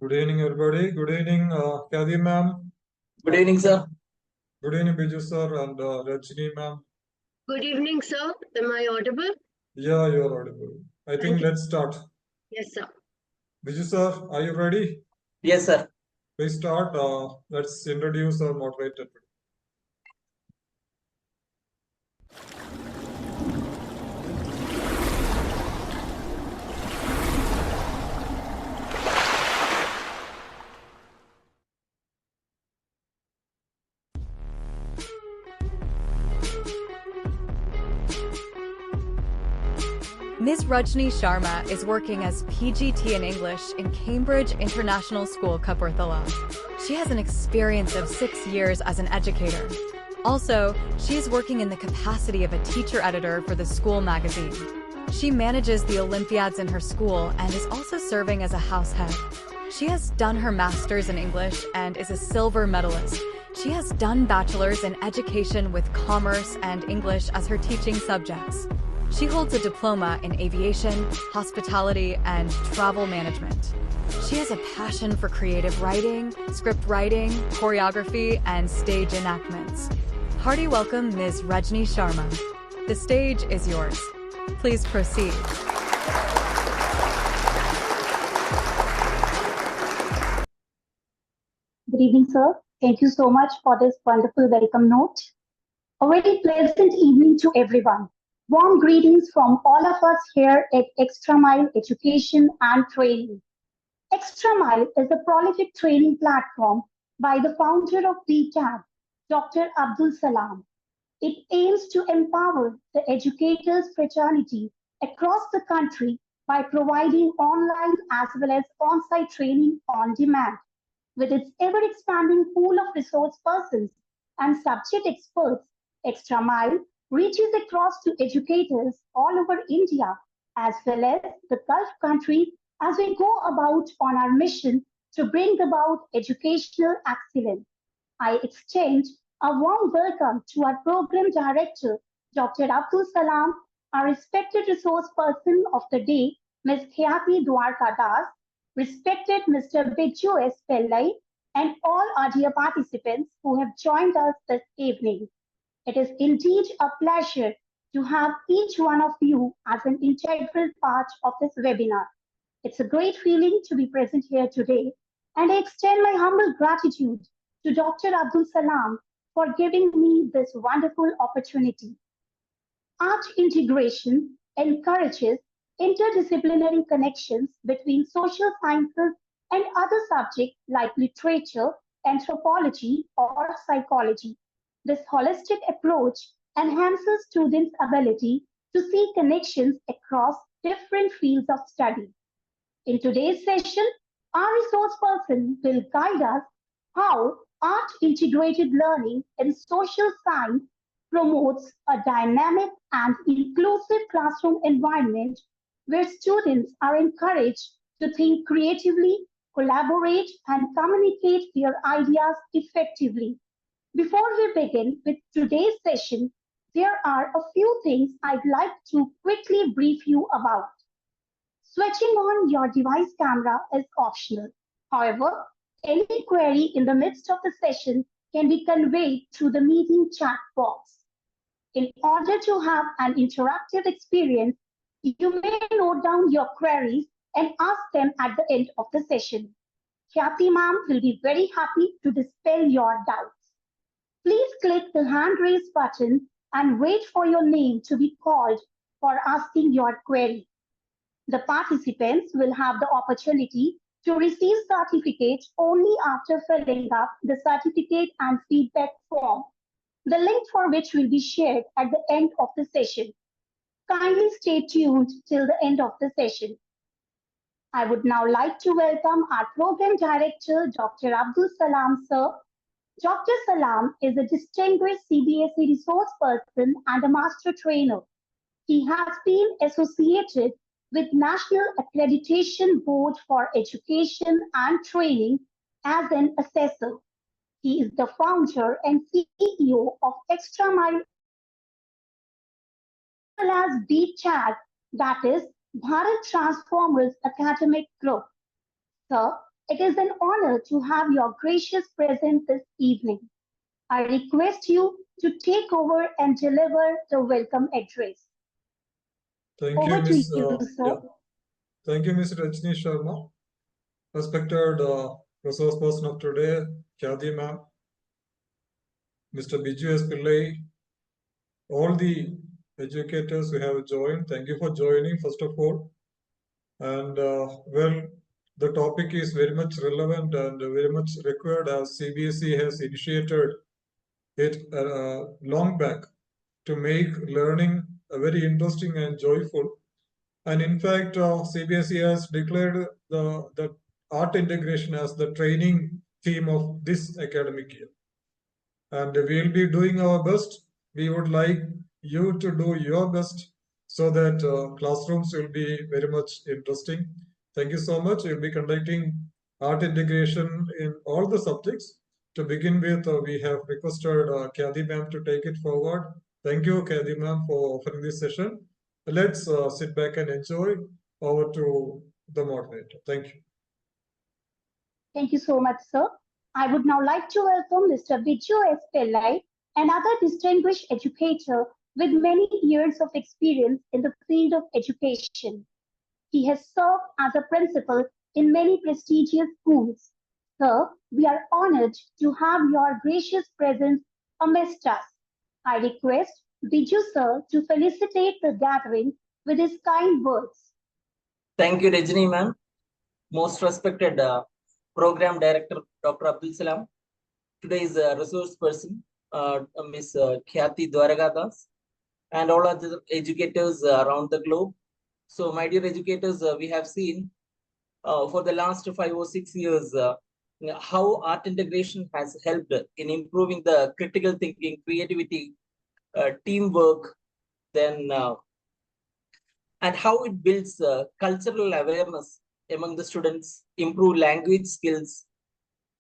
Good evening, everybody. Good evening, Kathy ma'am. Good evening, sir. Good evening, Biju sir and Rajni ma'am. Good evening, sir. Am I audible? Yeah, you are audible. I think let's start. Yes, sir. Biju sir, are you ready? Yes, sir. Please start. Let's introduce our moderator. Ms. Rajni Sharma is working as PGT in English in Cambridge International School, Kapurthala. She has an experience of 6 years as an educator. Also, she is working in the capacity of a teacher editor for the school magazine. She manages the Olympiads in her school and is also serving as a house head. She has done her master's in English and is a silver medalist. She has done bachelor's in education with commerce and English as her teaching subjects. She holds a diploma in aviation, hospitality, and travel management. She has a passion for creative writing, script writing, choreography, and stage enactments. Hearty welcome, Ms. Rajni Sharma. The stage is yours. Please proceed. Good evening, sir. Thank you so much for this wonderful welcome note. A very pleasant evening to everyone. Warm greetings from all of us here at Extra Mile Education and Training. Extra Mile is a prolific training platform by the founder of BCAD, Dr. Abdul Salam. It aims to empower the educators fraternity across the country by providing online as well as on-site training on demand. With its ever-expanding pool of resource persons and subject experts, Extra Mile reaches across to educators all over India as well as the Gulf countries as we go about on our mission to bring about educational excellence. I extend a warm welcome to our program director, Dr. Abdul Salam, our respected resource person of the day, Ms. Khyati Dwarka Das, respected Mr. Biju S. Pillai, and all our dear participants who have joined us this evening. It is indeed a pleasure to have each one of you as an integral part of this webinar. It's a great feeling to be present here today, and I extend my humble gratitude to Dr. Abdul Salam for giving me this wonderful opportunity. Art integration encourages interdisciplinary connections between social sciences and other subjects like literature, anthropology, or psychology. This holistic approach enhances students' ability to see connections across different fields of study. In today's session, our resource person will guide us how art-integrated learning in social science promotes a dynamic and inclusive classroom environment where students are encouraged to think creatively, collaborate, and communicate their ideas effectively. Before we begin with today's session, there are a few things I'd like to quickly brief you about. Switching on your device camera is optional. However, any query in the midst of the session can be conveyed through the meeting chat box. In order to have an interactive experience, you may note down your queries and ask them at the end of the session. Khyati ma'am will be very happy to dispel your doubts. Please click the hand raise button and wait for your name to be called for asking your query. The participants will have the opportunity to receive certificates only after filling up the certificate and feedback form, the link for which will be shared at the end of the session. Kindly stay tuned till the end of the session. I would now like to welcome our Program Director, Dr. Abdul Salam, sir. Dr. Salam is a distinguished CBSE resource person and a master trainer. He has been associated with National Accreditation Board for Education and Training as an assessor. He is the founder and CEO of Extra Mile as well as BCHAG, that is Bharat Transformers Academic Group. Sir, it is an honor to have your gracious presence this evening. I request you to take over and deliver the welcome address. Thank you, Over to Miss. you, sir. Thank you, Ms. Rajni Sharma. Respected resource person of today, Khyati ma'am, Mr. Biju S. Pillai, all the educators who have joined, thank you for joining, first of all. And well, the topic is very much relevant and very much required as CBSE has initiated it long back to make learning very interesting and joyful. And in fact, CBSE has declared the art integration as the training theme of this academic year. And we'll be doing our best. We would like you to do your best so that classrooms will be very much interesting. Thank you so much. We'll be conducting art integration in all the subjects. To begin with, we have requested Khyati ma'am to take it forward. Thank you, Khyati ma'am, for offering this session. Let's sit back and enjoy. Over to the moderator. Thank you. Thank you so much, sir. I would now like to welcome Mr. Biju S. Pillai, another distinguished educator with many years of experience in the field of education. He has served as a principal in many prestigious schools. Sir, we are honored to have your gracious presence amidst us. I request Biju sir to felicitate the gathering with his kind words. Thank you, Rajni ma'am. Most respected Program Director, Dr. Abdul Salam. Today's resource person, Ms. Khyati Dwaragadas, and all other educators around the globe. So, my dear educators, we have seen for the last 5 or 6 years how art integration has helped in improving the critical thinking, creativity, teamwork, then and how it builds cultural awareness among the students, improve language skills.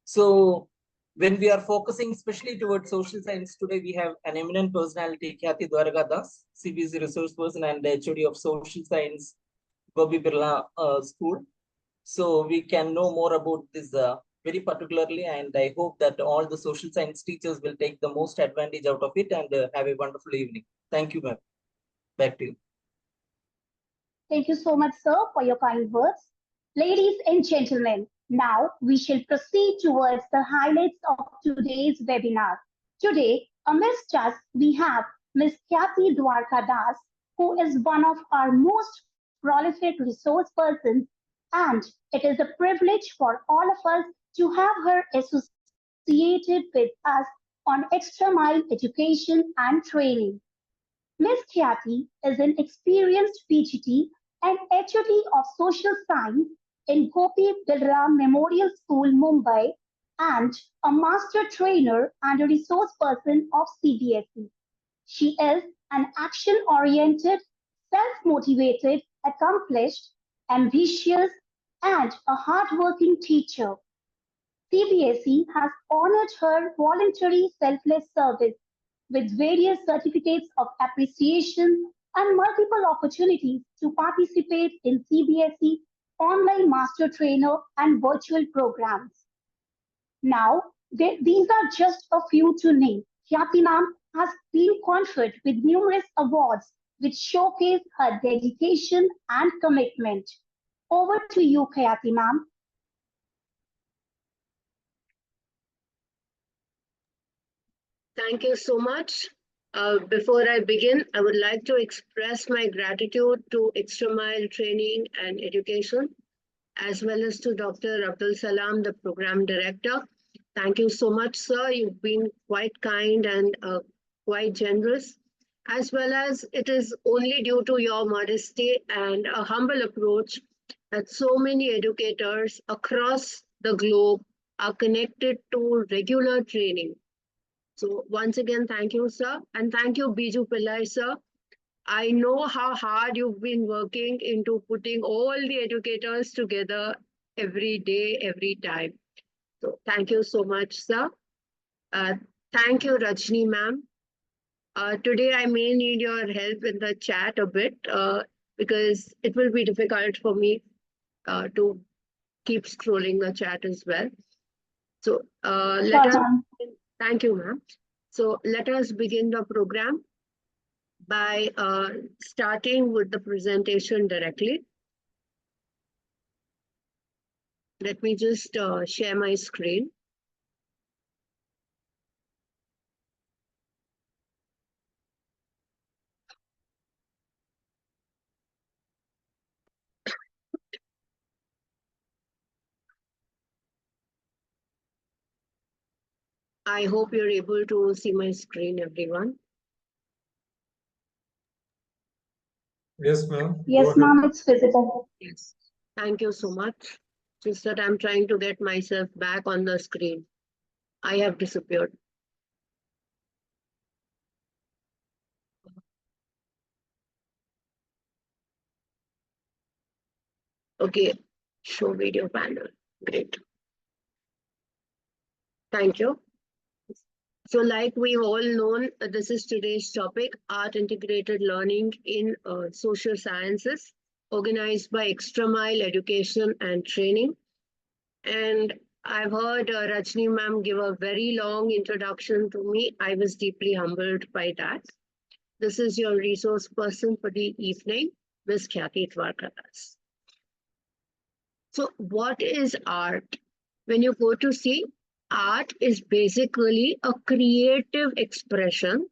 So when we are focusing especially towards social science, today we have an eminent personality, Khyati Dwaragadas, CBSE resource person and HOD of social science, Gobi Birla School. So we can know more about this very particularly, and I hope that all the social science teachers will take the most advantage out of it and have a wonderful evening. Thank you, ma'am. Back to you. Thank you so much, sir, for your kind words. Ladies and gentlemen, now we shall proceed towards the highlights of today's webinar. Today, amidst us, we have Ms. Khyati Dwaragadas, who is one of our most prolific resource persons, and it is a privilege for all of us to have her associated with us on Extra Mile Education and Training. Ms. Khyati is an experienced PGT and HOD of Social Science in Gopi Birla Memorial School, Mumbai, and a master trainer and a resource person of CBSE. She is an action-oriented, self-motivated, accomplished, ambitious, and a hard-working teacher. CBSE has honored her voluntary selfless service with various certificates of appreciation and multiple opportunities to participate in CBSE online master trainer and virtual programs. Now, these are just a few to name. Khyati ma'am has been conferred with numerous awards which showcase her dedication and commitment. Over to you, Khyati ma'am. Thank you so much. Before I begin, I would like to express my gratitude to Extra Mile Training and Education, as well as to Dr. Abdul Salam, the Program Director. Thank you so much, sir. You've been quite kind and quite generous, as well as it is only due to your modesty and a humble approach that so many educators across the globe are connected to regular training. So once again, thank you, sir. And thank you, Biju Pillai, sir. I know how hard you've been working into putting all the educators together every day, every time. So thank you so much, sir. Thank you, Rajni ma'am. Today, I may need your help in the chat a bit because it will be difficult for me to keep scrolling the chat as well. So let Sure, us, ma'am. thank you, ma'am. So let us begin the program by starting with the presentation directly. Let me just share my screen. I hope you're able to see my screen, everyone. Yes, ma'am. Go Yes, ahead. ma'am, it's visible. Yes. Thank you so much. Just that I'm trying to get myself back on the screen. I have disappeared. Okay, show video panel. Great. Thank you. So like we've all known, this is today's topic, Art Integrated Learning in Social Sciences, organized by Extramile Education and Training. And I've heard Rajni ma'am give a very long introduction to me. I was deeply humbled by that. This is your resource person for the evening, Ms. Khyati Dwarkadas. So what is art? When you go to see, art is basically a creative expression,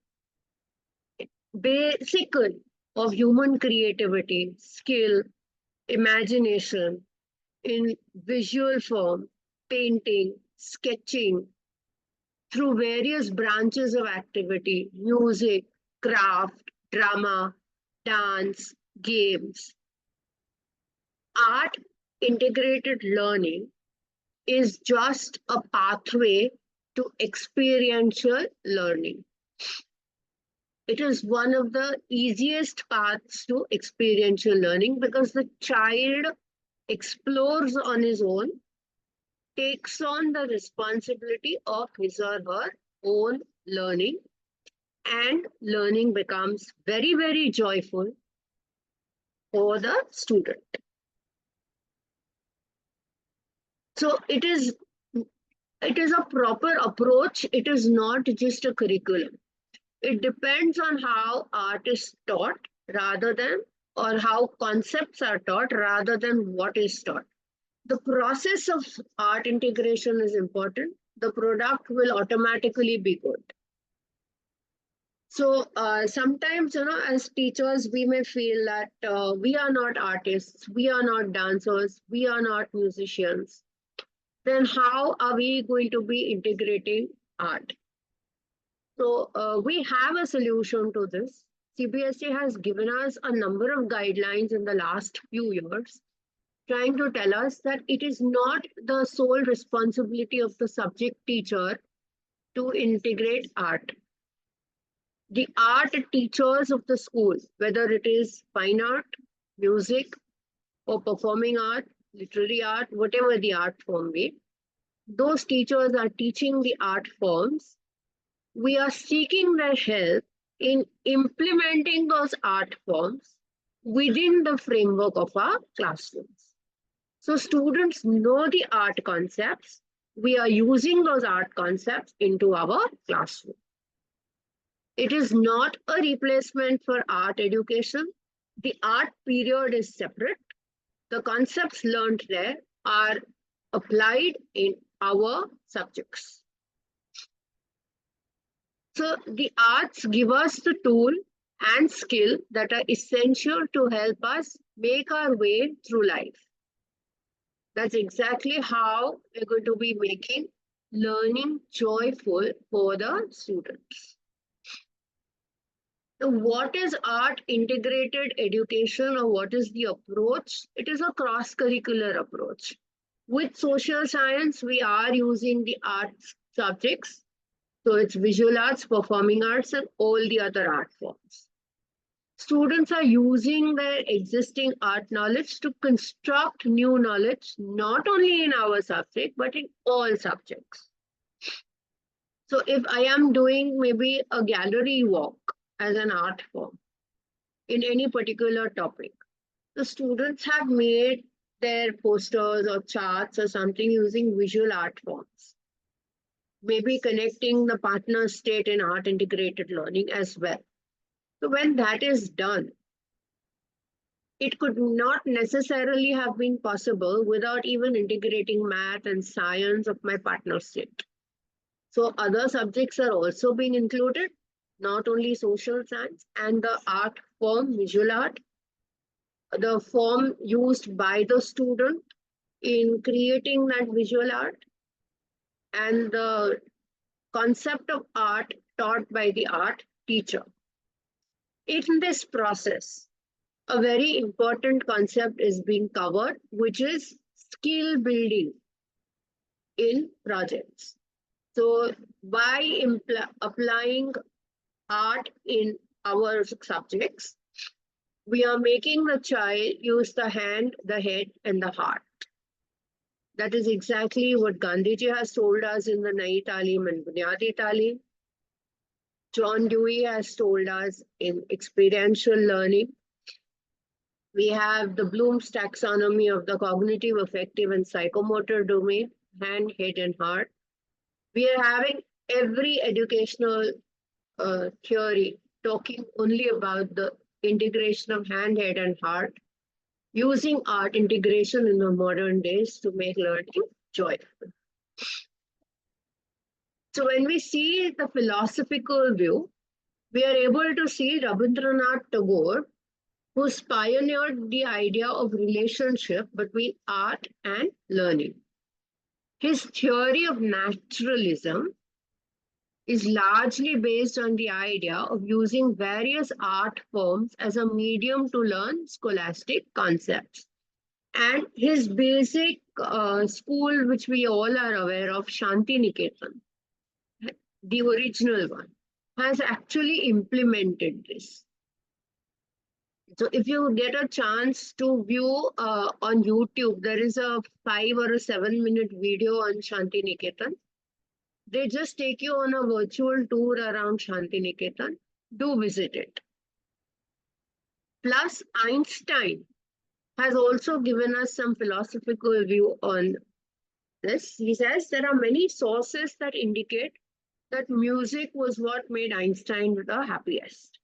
basically, of human creativity, skill, imagination in visual form, painting, sketching, through various branches of activity, music, craft, drama, dance, games. Art integrated learning is just a pathway to experiential learning. It is one of the easiest paths to experiential learning because the child explores on his own, takes on the responsibility of his or her own learning, and learning becomes very, very joyful for the student. So it is a proper approach. It is not just a curriculum. It depends on how art is taught rather than, or how concepts are taught rather than what is taught. The process of art integration is important. The product will automatically be good. So sometimes, as teachers, we may feel that we are not artists, we are not dancers, we are not musicians. Then how are we going to be integrating art? So we have a solution to this. CBSE has given us a number of guidelines in the last few years, trying to tell us that it is not the sole responsibility of the subject teacher to integrate art. The art teachers of the school, whether it is fine art, music, or performing art, literary art, whatever the art form be, those teachers are teaching the art forms. We are seeking their help in implementing those art forms within the framework of our classrooms. So students know the art concepts. We are using those art concepts into our classroom. It is not a replacement for art education. The art period is separate. The concepts learned there are applied in our subjects. So the arts give us the tool and skill that are essential to help us make our way through life. That's exactly how we're going to be making learning joyful for the students. So what is art integrated education, or what is the approach? It is a cross-curricular approach. With social science, we are using the arts subjects. So it's visual arts, performing arts, and all the other art forms. Students are using their existing art knowledge to construct new knowledge, not only in our subject, but in all subjects. So if I am doing maybe a gallery walk as an art form in any particular topic, the students have made their posters or charts or something using visual art forms. Maybe connecting the partner state in art integrated learning as well. So when that is done, it could not necessarily have been possible without even integrating math and science of my partner state. So other subjects are also being included, not only social science and the art form, visual art, the form used by the student in creating that visual art, and the concept of art taught by the art teacher. In this process, a very important concept is being covered, which is skill building in projects. So by applying art in our subjects, we are making the child use the hand, the head, and the heart. That is exactly what Gandhiji has told us in the Nai Talim and Bunyadi Talim. John Dewey has told us in experiential learning. We have the Bloom's taxonomy of the cognitive, affective, and psychomotor domain, hand, head, and heart. We are having every educational theory talking only about the integration of hand, head, and heart, using art integration in the modern days to make learning joyful. So when we see the philosophical view, we are able to see Rabindranath Tagore, who's pioneered the idea of relationship between art and learning. His theory of naturalism is largely based on the idea of using various art forms as a medium to learn scholastic concepts. And his basic school, which we all are aware of, Shantiniketan, the original one, has actually implemented this. So if you get a chance to view on YouTube, there is a 5 or a 7 minute video on Shantiniketan. They just take you on a virtual tour around Shantiniketan. Do visit it. Plus, Einstein has also given us some philosophical view on this. He says there are many sources that indicate that music was what made Einstein the happiest.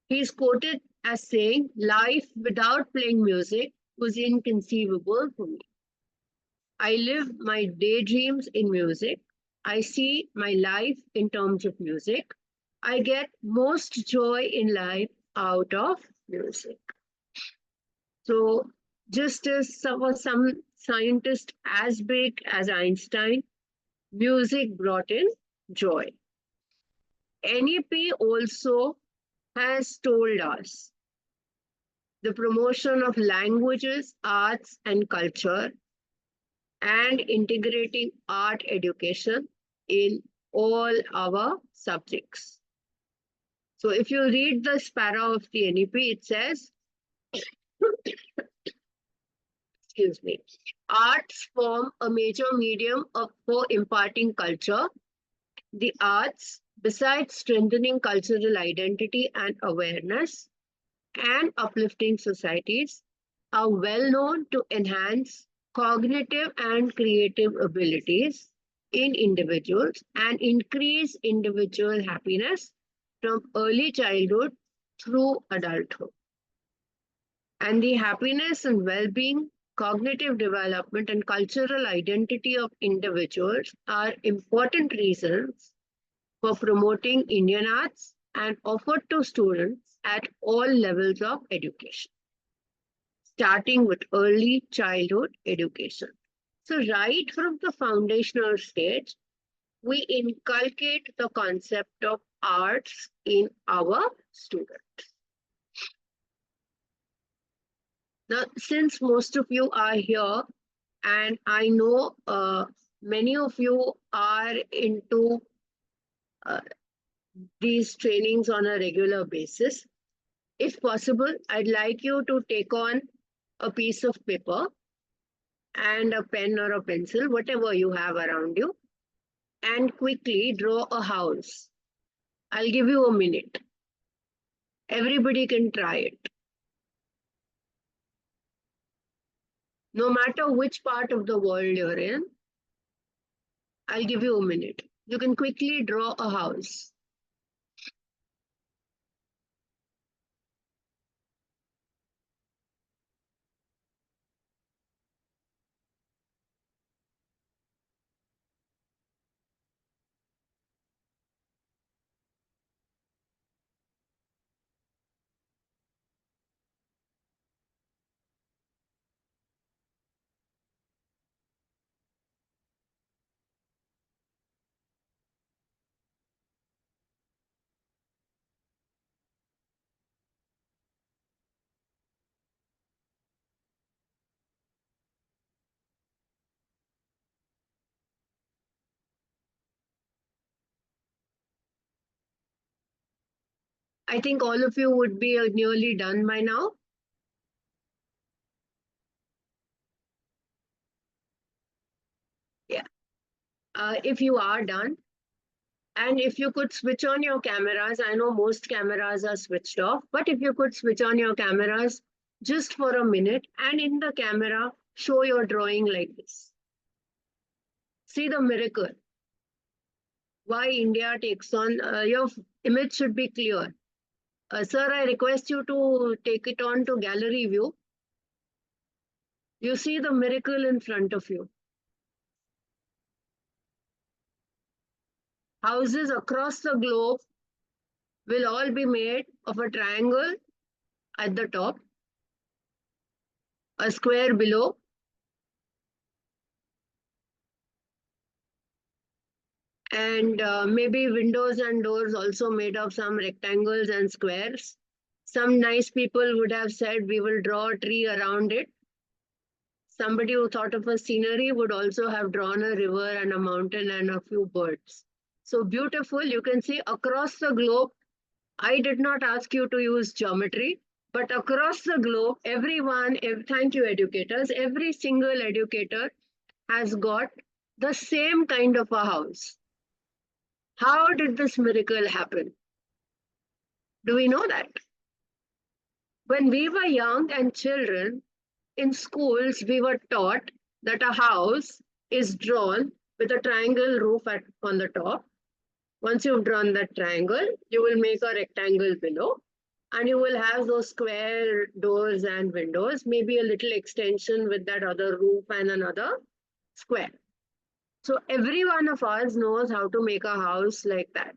He's quoted as saying, life without playing music was inconceivable for me. I live my daydreams in music. I see my life in terms of music. I get most joy in life out of music. So just as some scientist as big as Einstein, music brought in joy. NEP also has told us the promotion of languages, arts, and culture, and integrating art education in all our subjects. So if you read the para of the NEP, it says, excuse me, arts form a major medium for imparting culture. The arts, besides strengthening cultural identity and awareness and uplifting societies, are well known to enhance cognitive and creative abilities in individuals and increase individual happiness from early childhood through adulthood. And the happiness and well-being, cognitive development, and cultural identity of individuals are important reasons for promoting Indian arts and offered to students at all levels of education, starting with early childhood education. So right from the foundational stage, we inculcate the concept of arts in our students. Now, since most of you are here, and I know many of you are into these trainings on a regular basis, if possible, I'd like you to take on a piece of paper and a pen or a pencil, whatever you have around you, and quickly draw a house. I'll give you a minute. Everybody can try it. no matter which part of the world you're in. I'll give you a minute. You can quickly draw a house. I think all of you would be nearly done by now. Yeah. If you are done, and if you could switch on your cameras, I know most cameras are switched off, but if you could switch on your cameras just for a minute and in the camera, show your drawing like this. See the miracle. Why India takes on, your image should be clear. Sir, I request you to take it on to gallery view. You see the miracle in front of you. Houses across the globe will all be made of a triangle at the top, a square below, and maybe windows and doors also made of some rectangles and squares. Some nice people would have said we will draw a tree around it. Somebody who thought of a scenery would also have drawn a river and a mountain and a few birds. So beautiful, you can see across the globe. I did not ask you to use geometry, but across the globe, everyone, thank you educators, every single educator has got the same kind of a house. How did this miracle happen? Do we know that? When we were young and children, in schools, we were taught that a house is drawn with a triangle roof on the top. Once you've drawn that triangle, you will make a rectangle below, and you will have those square doors and windows, maybe a little extension with that other roof and another square. So every one of us knows how to make a house like that.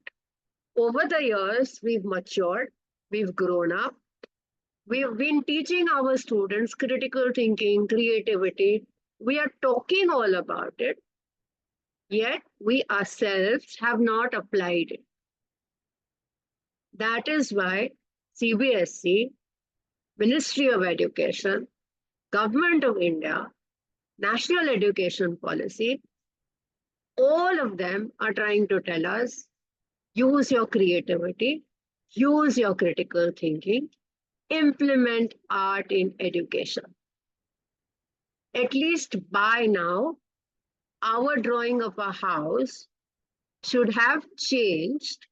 Over the years, we've matured, we've grown up. We've been teaching our students critical thinking, creativity. We are talking all about it, yet we ourselves have not applied it. That is why CBSE, Ministry of Education, Government of India, National Education Policy, all of them are trying to tell us, use your creativity, use your critical thinking, implement art in education. At least by now, our drawing of a house should have changed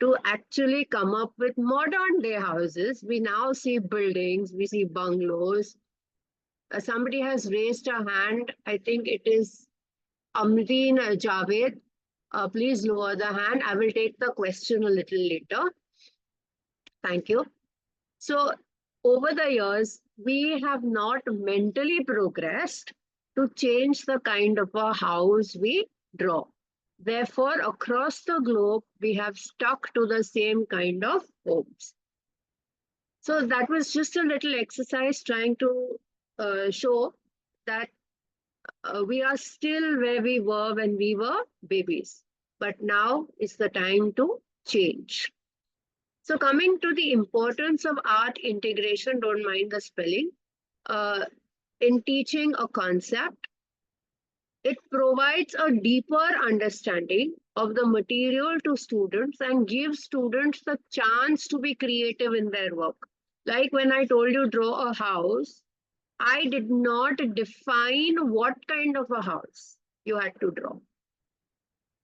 to actually come up with modern day houses. We now see buildings, we see bungalows. Somebody has raised a hand. I think it is Amreen Javed. Please lower the hand. I will take the question a little later. Thank you. So over the years, we have not mentally progressed to change the kind of a house we draw. Therefore, across the globe, we have stuck to the same kind of homes. So that was just a little exercise trying to show that we are still where we were when we were babies. But now is the time to change. So coming to the importance of art integration, don't mind the spelling, in teaching a concept, it provides a deeper understanding of the material to students and gives students the chance to be creative in their work. Like when I told you draw a house, I did not define what kind of a house you had to draw.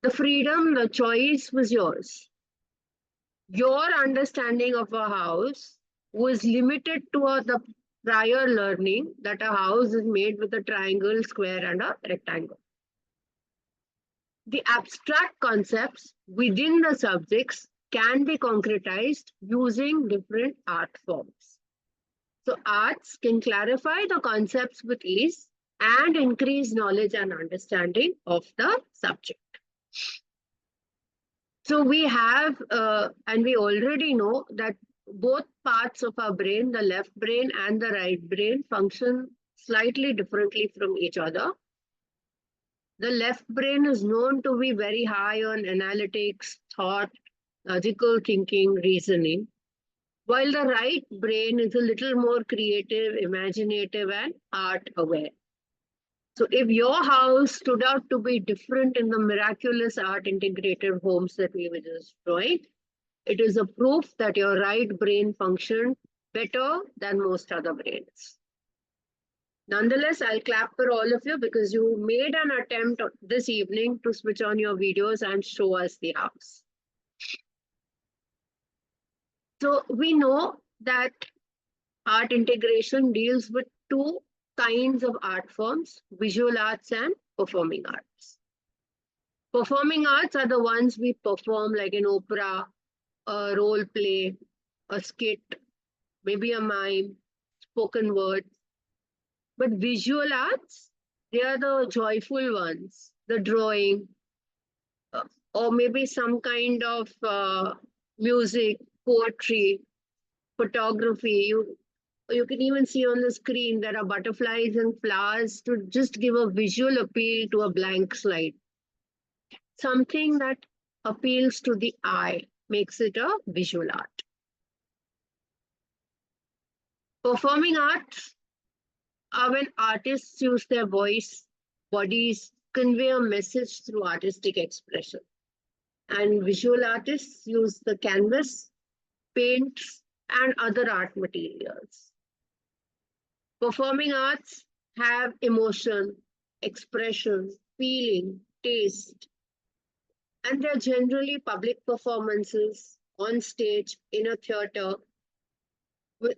The freedom, the choice was yours. Your understanding of a house was limited to the prior learning that a house is made with a triangle, square, and a rectangle. The abstract concepts within the subjects can be concretized using different art forms. So arts can clarify the concepts with ease and increase knowledge and understanding of the subject. So we have, and we already know that both parts of our brain, the left brain and the right brain, function slightly differently from each other. The left brain is known to be very high on analytics, thought, logical thinking, reasoning, while the right brain is a little more creative, imaginative, and art aware. So if your house stood out to be different in the miraculous art integrated homes that we were just drawing, it is a proof that your right brain functioned better than most other brains. Nonetheless, I'll clap for all of you because you made an attempt this evening to switch on your videos and show us the house. So we know that art integration deals with two kinds of art forms, visual arts and performing arts. Performing arts are the ones we perform like an opera, a role play, a skit, maybe a mime, spoken word. But visual arts, they are the joyful ones, the drawing, or maybe some kind of music, poetry, photography. You can even see on the screen there are butterflies and flowers to just give a visual appeal to a blank slide. Something that appeals to the eye makes it a visual art. Performing arts are when artists use their voice, bodies, convey a message through artistic expression. And visual artists use the canvas, paints, and other art materials. Performing arts have emotion, expression, feeling, taste, and they're generally public performances on stage, in a theater.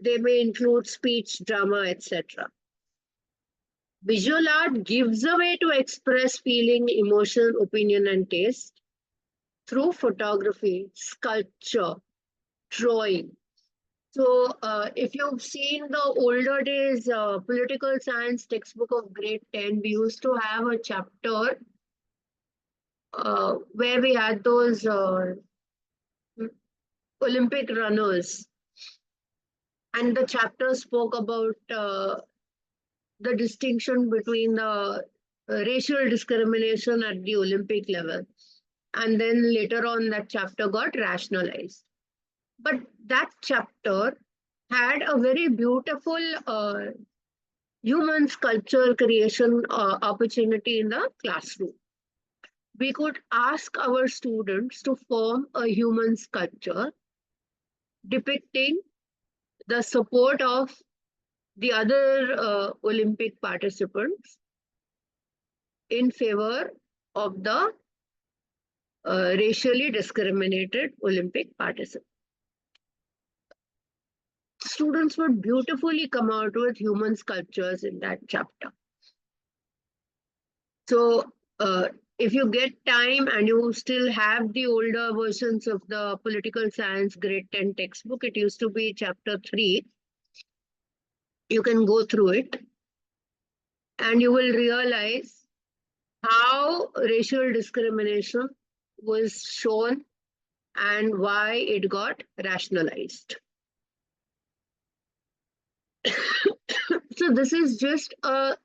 They may include speech, drama, etc. Visual art gives a way to express feeling, emotion, opinion, and taste through photography, sculpture, drawing. So if you've seen the older days political science textbook of grade 10, we used to have a chapter where we had those Olympic runners. And the chapter spoke about the distinction between the racial discrimination at the Olympic level. And then later on that chapter got rationalized. But that chapter had a very beautiful human sculpture creation opportunity in the classroom. We could ask our students to form a human sculpture depicting the support of the other Olympic participants in favor of the racially discriminated Olympic participants. Students would beautifully come out with human sculptures in that chapter. So if you get time and you still have the older versions of the political science grade 10 textbook, it used to be chapter 3. You can go through it and you will realize how racial discrimination was shown and why it got rationalized. So this is just a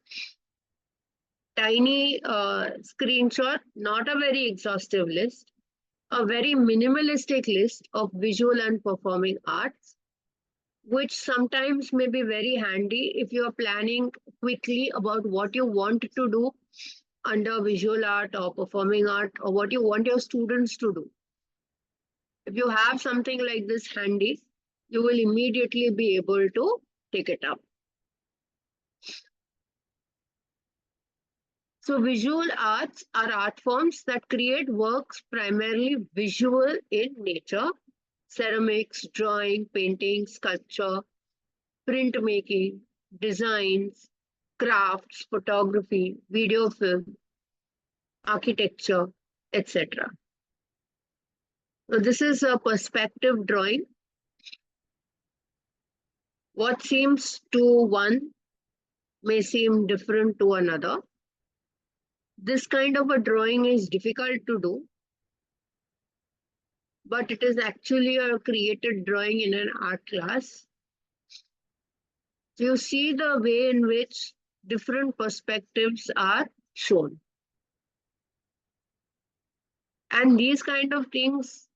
tiny screenshot, not a very exhaustive list, a very minimalistic list of visual and performing arts, which sometimes may be very handy if you are planning quickly about what you want to do under visual art or performing art, or what you want your students to do. If you have something like this handy, you will immediately be able to pick it up. So visual arts are art forms that create works primarily visual in nature: ceramics, drawing, painting, sculpture, printmaking, designs, crafts, photography, video film, architecture, etc. So this is a perspective drawing. What seems to one may seem different to another. This kind of a drawing is difficult to do, but it is actually a created drawing in an art class. So you see the way in which different perspectives are shown. And these kind of things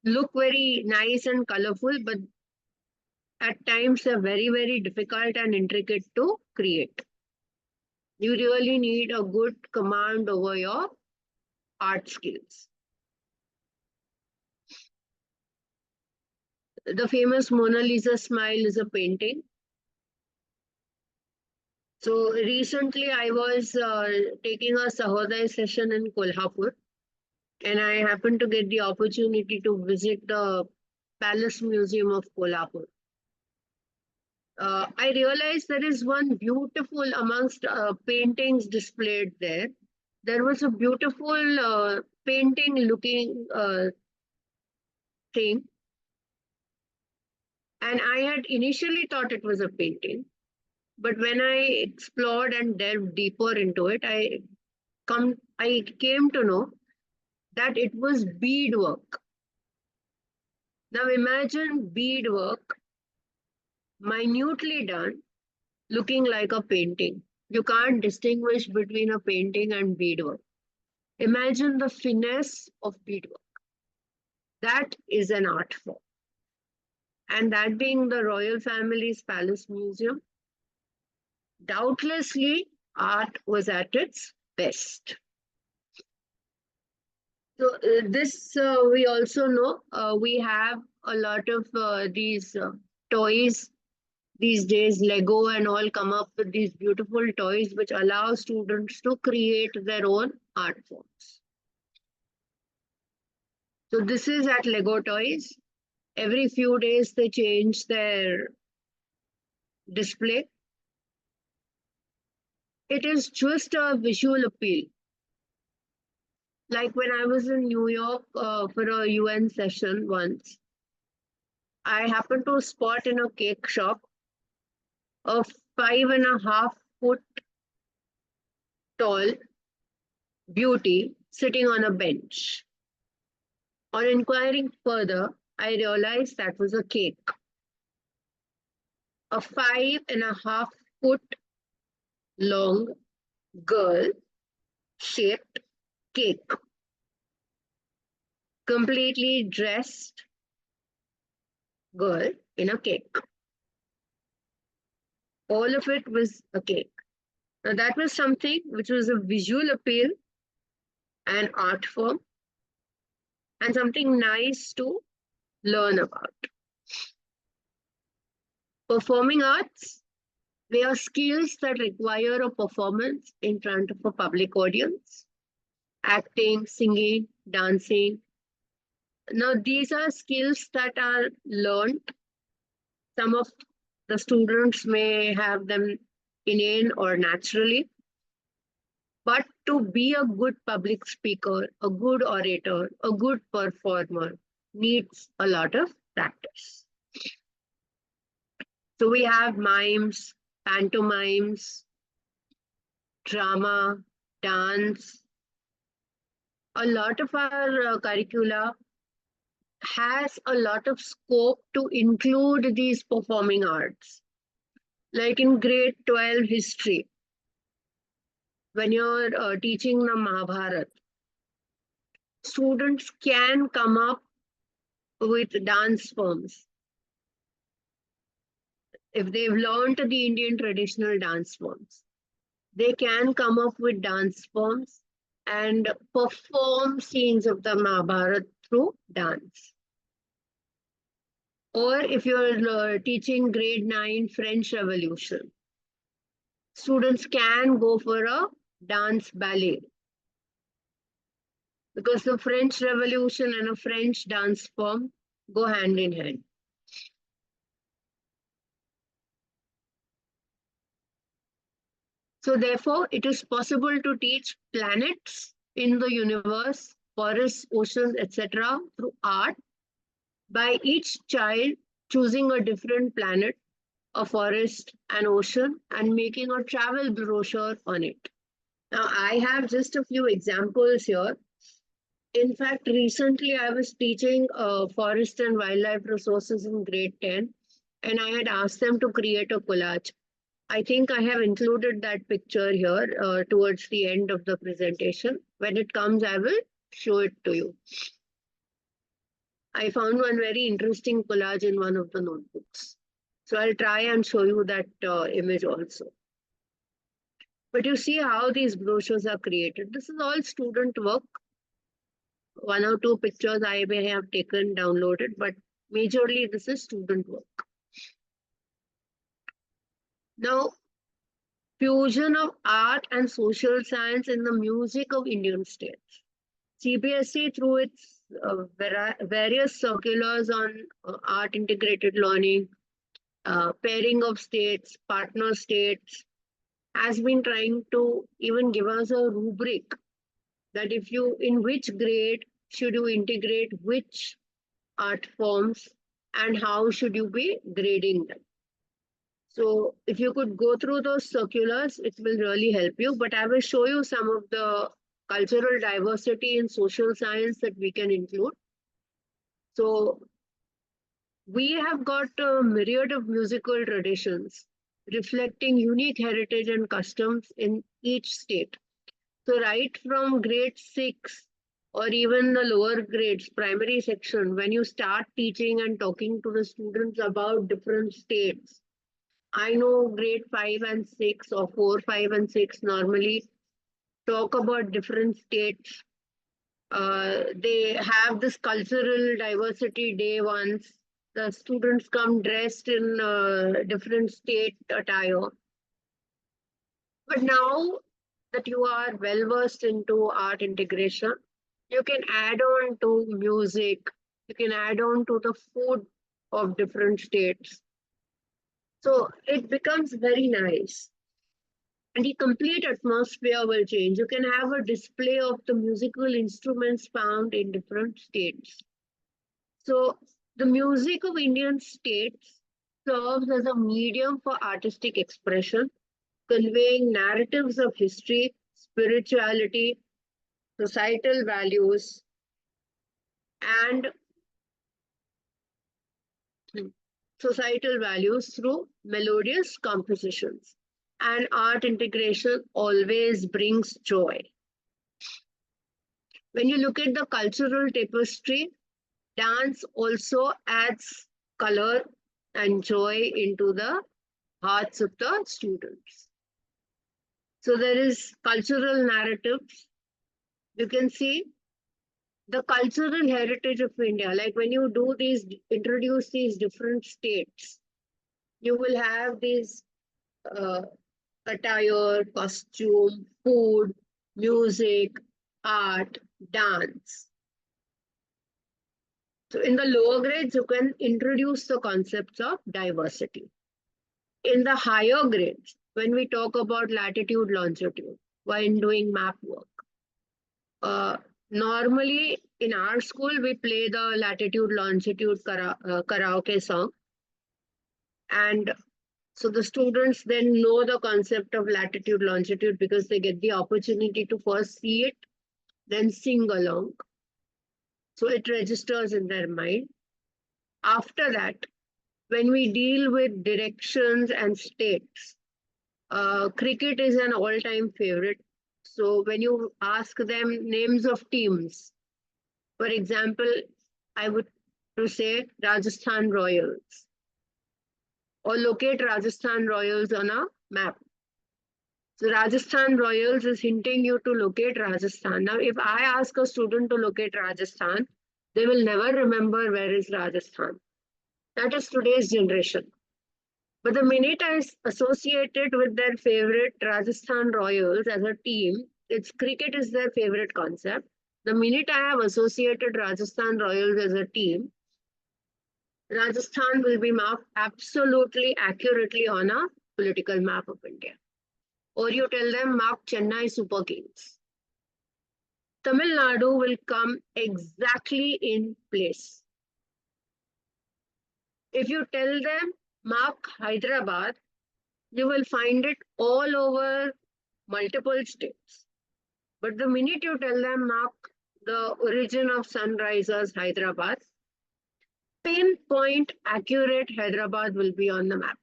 look very nice and colorful, but at times they're very, very difficult and intricate to create. You really need a good command over your art skills. The famous Mona Lisa smile is a painting. So recently I was taking a Sahodaya session in Kolhapur, and I happened to get the opportunity to visit the Palace Museum of Kolhapur. I realized there is one beautiful amongst paintings displayed there. There was a beautiful painting looking thing. And I had initially thought it was a painting. But when I explored and delved deeper into it, I came to know that it was beadwork. Now imagine beadwork minutely done, looking like a painting. You can't distinguish between a painting and beadwork. Imagine the finesse of beadwork. That is an art form. And that being the royal family's palace museum, doubtlessly art was at its best. So this we also know we have a lot of these toys. These days, Lego and all come up with these beautiful toys which allow students to create their own art forms. So this is at Lego Toys. Every few days they change their display. It is just a visual appeal. Like when I was in New York for a UN session once, I happened to spot in a cake shop a 5.5 foot tall beauty sitting on a bench. On inquiring further, I realized that was a cake. A 5.5 foot long girl shaped cake. Completely dressed girl in a cake. All of it was a cake. Now that was something which was a visual appeal, an art form, and something nice to learn about. Performing arts, they are skills that require a performance in front of a public audience. Acting, singing, dancing. Now these are skills that are learned. Some of the students may have them innate or naturally. But to be a good public speaker, a good orator, a good performer needs a lot of practice. So we have mimes, pantomimes, drama, dance. A lot of our curricula has a lot of scope to include these performing arts. Like in grade 12 history, when you're teaching the Mahabharata, students can come up with dance forms. If they've learned the Indian traditional dance forms, they can come up with dance forms and perform scenes of the Mahabharata through dance. Or if you're teaching grade 9 French Revolution, students can go for a dance ballet. Because the French Revolution and a French dance form go hand in hand. So therefore, it is possible to teach planets in the universe, forests, oceans, etc. through art by each child choosing a different planet, a forest, an ocean, and making a travel brochure on it. Now, I have just a few examples here. In fact, recently I was teaching forest and wildlife resources in grade 10, and I had asked them to create a collage. I think I have included that picture here towards the end of the presentation. When it comes, I will show it to you. I found one very interesting collage in one of the notebooks. So I'll try and show you that image also. But you see how these brochures are created. This is all student work. One or two pictures I may have taken, downloaded, but majorly this is student work. Now, fusion of art and social science in the music of Indian states. CBSE, through its various circulars on art integrated learning, pairing of states, partner states, has been trying to even give us a rubric that if you, in which grade should you integrate which art forms and how should you be grading them. So if you could go through those circulars, it will really help you. But I will show you some of the cultural diversity in social science that we can include. So we have got a myriad of musical traditions reflecting unique heritage and customs in each state. So right from grade 6 or even the lower grades, primary section, when you start teaching and talking to the students about different states, I know grade 5 and 6 or 4, 5 and 6 normally talk about different states. They have this cultural diversity day once. The students come dressed in different state attire. But now that you are well versed into art integration, you can add on to music, you can add on to the food of different states. So it becomes very nice. And the complete atmosphere will change. You can have a display of the musical instruments found in different states. So the music of Indian states serves as a medium for artistic expression, conveying narratives of history, spirituality, societal values, and through melodious compositions. And art integration always brings joy. When you look at the cultural tapestry, dance also adds color and joy into the hearts of the students. So there is cultural narratives. You can see the cultural heritage of India. Like when you do these, introduce these different states, you will have these attire, costume, food, music, art, dance. So in the lower grades, you can introduce the concepts of diversity. In the higher grades, when we talk about latitude, longitude, when doing map work, normally in our school, we play the latitude, longitude karaoke song. And so the students then know the concept of latitude, longitude because they get the opportunity to first see it, then sing along. So it registers in their mind. After that, when we deal with directions and states, cricket is an all-time favorite. So when you ask them names of teams, for example, I would to say Rajasthan Royals, or locate Rajasthan Royals on a map. So Rajasthan Royals is hinting you to locate Rajasthan. Now, if I ask a student to locate Rajasthan, they will never remember where is Rajasthan. That is today's generation. But the minute I associated with their favorite Rajasthan Royals as a team, it's cricket is their favorite concept. The minute I have associated Rajasthan Royals as a team, Rajasthan will be marked absolutely accurately on a political map of India. or you tell them mark Chennai Super Kings, Tamil Nadu will come exactly in place. If you tell them mark Hyderabad, you will find it all over multiple states. But the minute you tell them mark the origin of Sunrisers Hyderabad, pinpoint accurate Hyderabad will be on the map.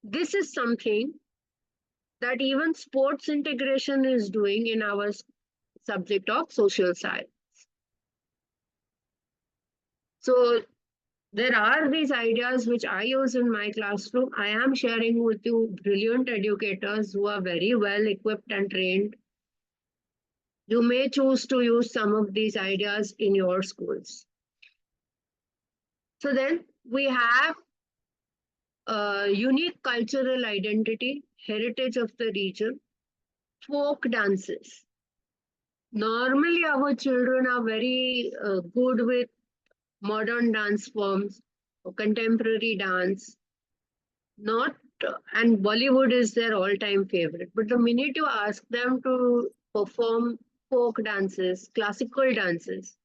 This is something that even sports integration is doing in our subject of social science. So there are these ideas which I use in my classroom. I am sharing with you brilliant educators who are very well equipped and trained. You may choose to use some of these ideas in your schools. So then we have a unique cultural identity, heritage of the region, folk dances. Normally, our children are very good with modern dance forms, or contemporary dance, and Bollywood is their all-time favorite. But the minute you ask them to perform folk dances, classical dances,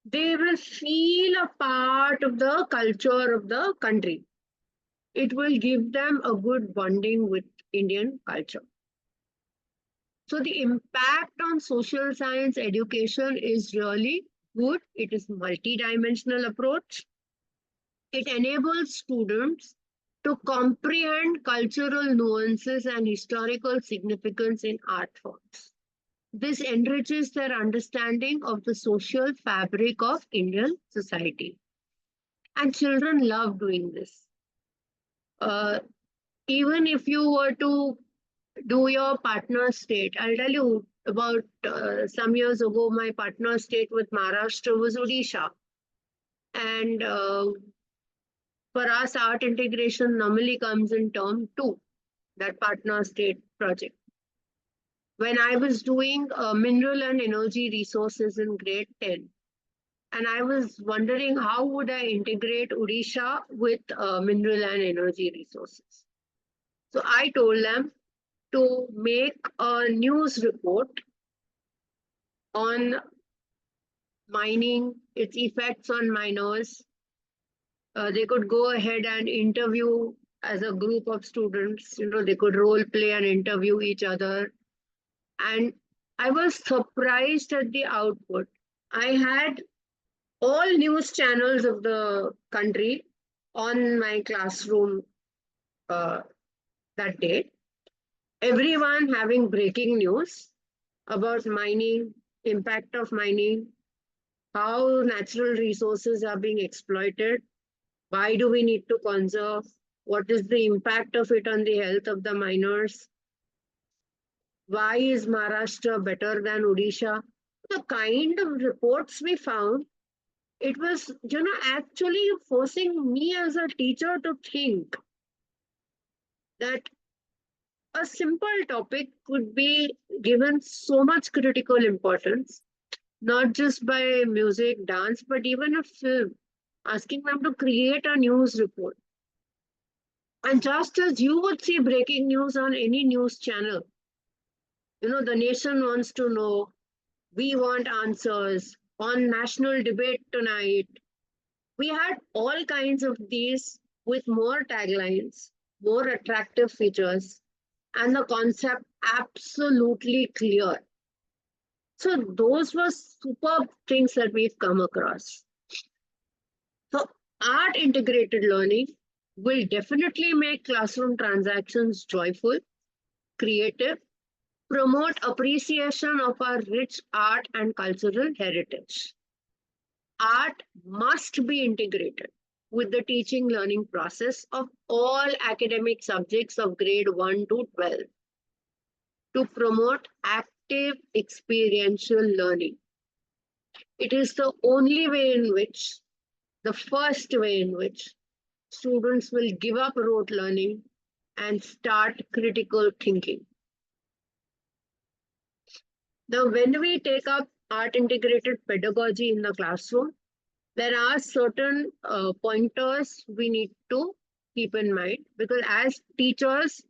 they will feel a part of the culture of the country. It will give them a good bonding with Indian culture. So the impact on social science education is really good. It is multidimensional approach. It enables students to comprehend cultural nuances and historical significance in art forms. This enriches their understanding of the social fabric of Indian society. And children love doing this. Even if you were to do your partner state, I'll tell you about some years ago, my partner state with Maharashtra was Odisha. And for us, art integration normally comes in term 2, that partner state project. When I was doing mineral and energy resources in grade 10, and I was wondering how would I integrate Odisha with mineral and energy resources. So I told them to make a news report on mining, its effects on miners. They could go ahead and interview as a group of students, they could role play and interview each other. And I was surprised at the output. I had all news channels of the country on my classroom that day. Everyone having breaking news about mining, impact of mining, how natural resources are being exploited, why do we need to conserve, what is the impact of it on the health of the miners, why is Maharashtra better than Odisha. The kind of reports we found, it was, actually forcing me as a teacher to think that a simple topic could be given so much critical importance, not just by music, dance, but even a film, asking them to create a news report. And just as you would see breaking news on any news channel, the nation wants to know, we want answers on national debate tonight. We had all kinds of these with more taglines, more attractive features, and the concept absolutely clear. So those were superb things that we've come across. So art integrated learning will definitely make classroom transactions joyful, creative, promote appreciation of our rich art and cultural heritage. Art must be integrated with the teaching learning process of all academic subjects of grade 1 to 12 to promote active experiential learning. It is the only way in which, the first way in which, students will give up rote learning and start critical thinking. Now, when we take up art integrated pedagogy in the classroom, there are certain pointers we need to keep in mind, because as teachers,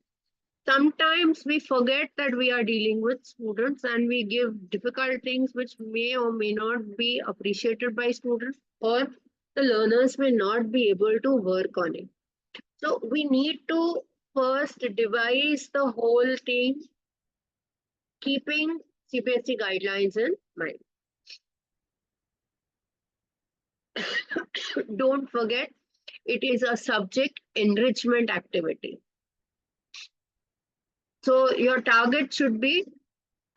sometimes we forget that we are dealing with students and we give difficult things which may or may not be appreciated by students, or the learners may not be able to work on it. So we need to first devise the whole thing, keeping CBSE guidelines in mind. Don't forget, it is a subject enrichment activity. So your target should be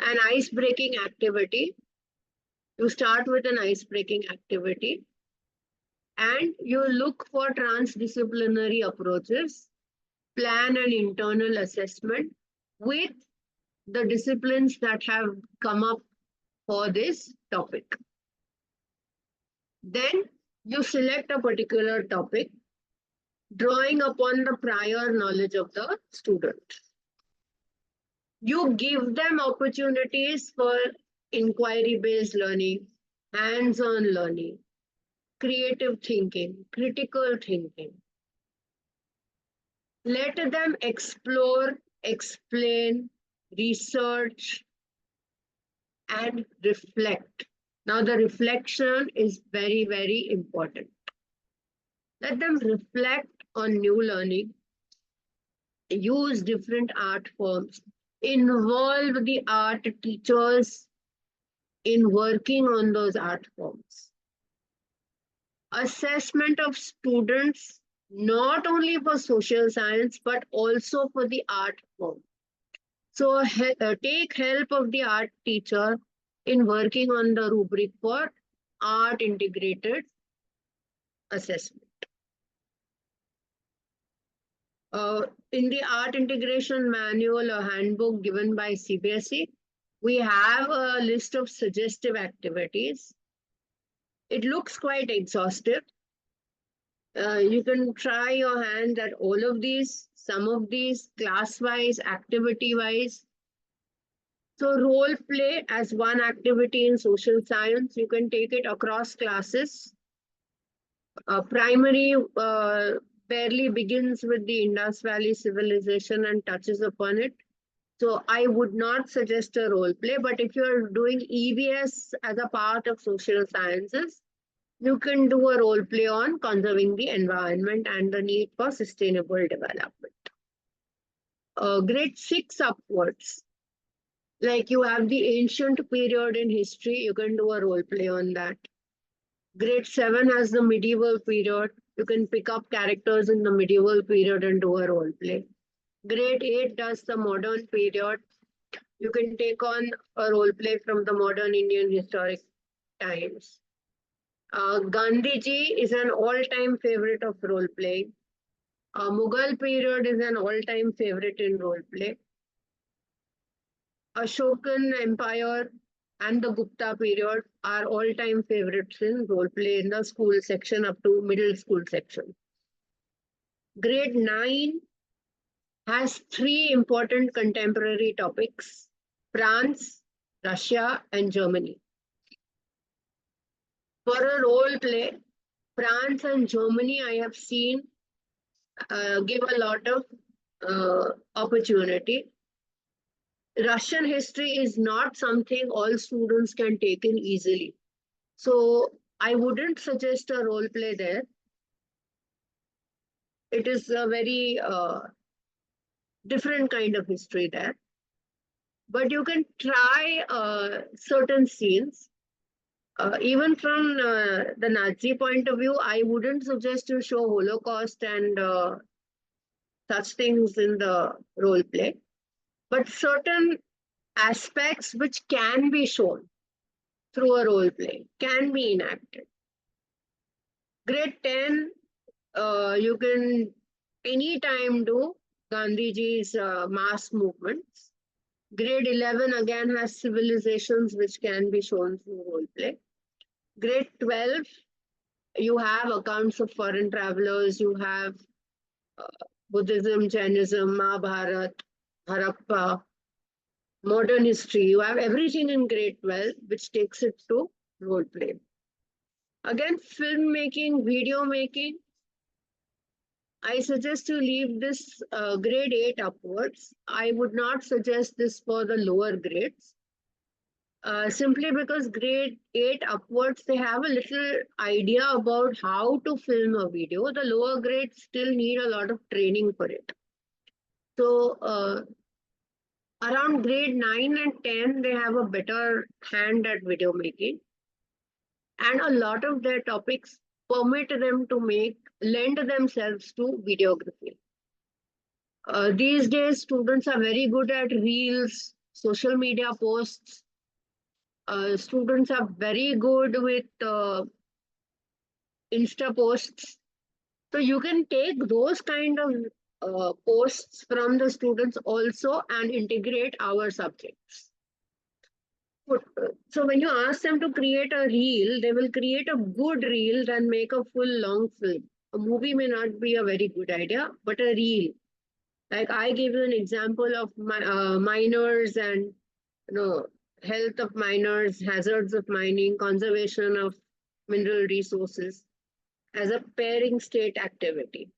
an ice-breaking activity. You start with an ice-breaking activity and you look for transdisciplinary approaches, plan an internal assessment with the disciplines that have come up for this topic. Then you select a particular topic, drawing upon the prior knowledge of the student. You give them opportunities for inquiry-based learning, hands-on learning, creative thinking, critical thinking. Let them explore, explain, research, and reflect. Now, the reflection is very, very important. Let them reflect on new learning, use different art forms, involve the art teachers in working on those art forms. Assessment of students, not only for social science, but also for the art form. So take help of the art teacher in working on the rubric for art integrated assessment. In the art integration manual or handbook given by CBSE, we have a list of suggestive activities. It looks quite exhaustive. You can try your hand at all of these, some of these class-wise, activity-wise. So role play as one activity in social science, you can take it across classes. Primary barely begins with the Indus Valley civilization and touches upon it. So I would not suggest a role play, but if you're doing EVS as a part of social sciences, you can do a role play on conserving the environment and the need for sustainable development. Grade 6 upwards, like you have the ancient period in history, you can do a role play on that. Grade 7 has the medieval period. You can pick up characters in the medieval period and do a role play. Grade 8 does the modern period. You can take on a role play from the modern Indian historic times. Gandhiji is an all-time favorite of role play. Mughal period is an all-time favorite in role play. Ashokan Empire and the Gupta period are all-time favorites in role play in the school section up to middle school section. Grade 9 has 3 important contemporary topics: France, Russia, and Germany. For a role play, France and Germany, I have seen give a lot of opportunity. Russian history is not something all students can take in easily. So I wouldn't suggest a role play there. It is a very different kind of history there. But you can try certain scenes. Even from the Nazi point of view, I wouldn't suggest to show Holocaust and such things in the role play. But certain aspects which can be shown through a role play can be enacted. Grade 10, you can anytime do Gandhiji's mass movements. Grade 11 again has civilizations which can be shown through role play. Grade 12, you have accounts of foreign travelers, you have Buddhism, Jainism, Mahabharata, Harappa, modern history. You have everything in grade 12, which takes it to role play. Again, filmmaking, video making. I suggest you leave this grade 8 upwards. I would not suggest this for the lower grades. Simply because grade 8 upwards, they have a little idea about how to film a video. The lower grades still need a lot of training for it. So around grade 9 and 10, they have a better hand at video making. And a lot of their topics permit them to lend themselves to videography. These days, students are very good at reels, social media posts. Students are very good with Insta posts. So you can take those kind of posts from the students also and integrate our subjects. So when you ask them to create a reel, they will create a good reel than make a full long film. A movie may not be a very good idea, but a reel. Like I gave you an example of miners and health of miners, hazards of mining, conservation of mineral resources as a pairing state activity.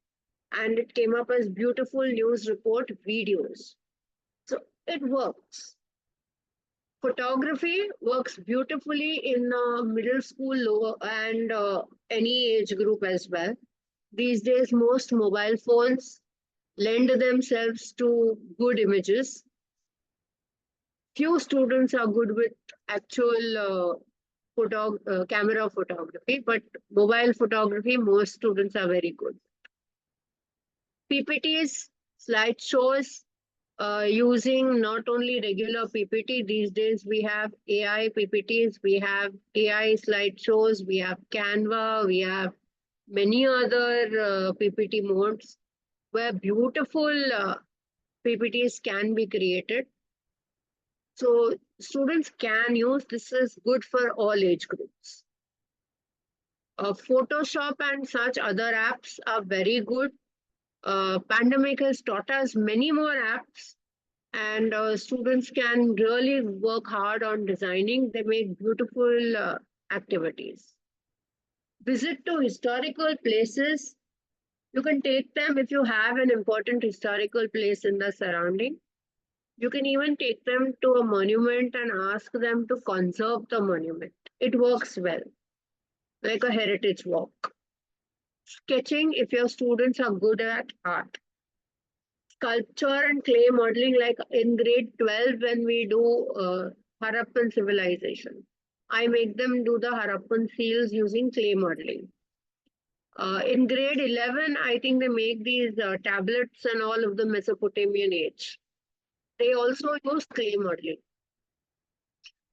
And it came up as beautiful news report videos. So it works. Photography works beautifully in middle school, lower, and any age group as well. These days, most mobile phones lend themselves to good images. Few students are good with actual camera photography, but mobile photography, most students are very good. PPTs, slideshows, using not only regular PPT, these days we have AI PPTs, we have AI slideshows, we have Canva, we have many other PPT modes where beautiful PPTs can be created. So students can use, this is good for all age groups. Photoshop and such other apps are very good. Pandemic has taught us many more apps, and students can really work hard on designing. They make beautiful activities. Visit to historical places. You can take them if you have an important historical place in the surrounding. You can even take them to a monument and ask them to conserve the monument. It works well, like a heritage walk. Sketching, if your students are good at art. Sculpture and clay modeling, like in grade 12 when we do Harappan civilization. I make them do the Harappan seals using clay modeling. In grade 11, I think they make these tablets and all of the Mesopotamian age. They also use clay modeling.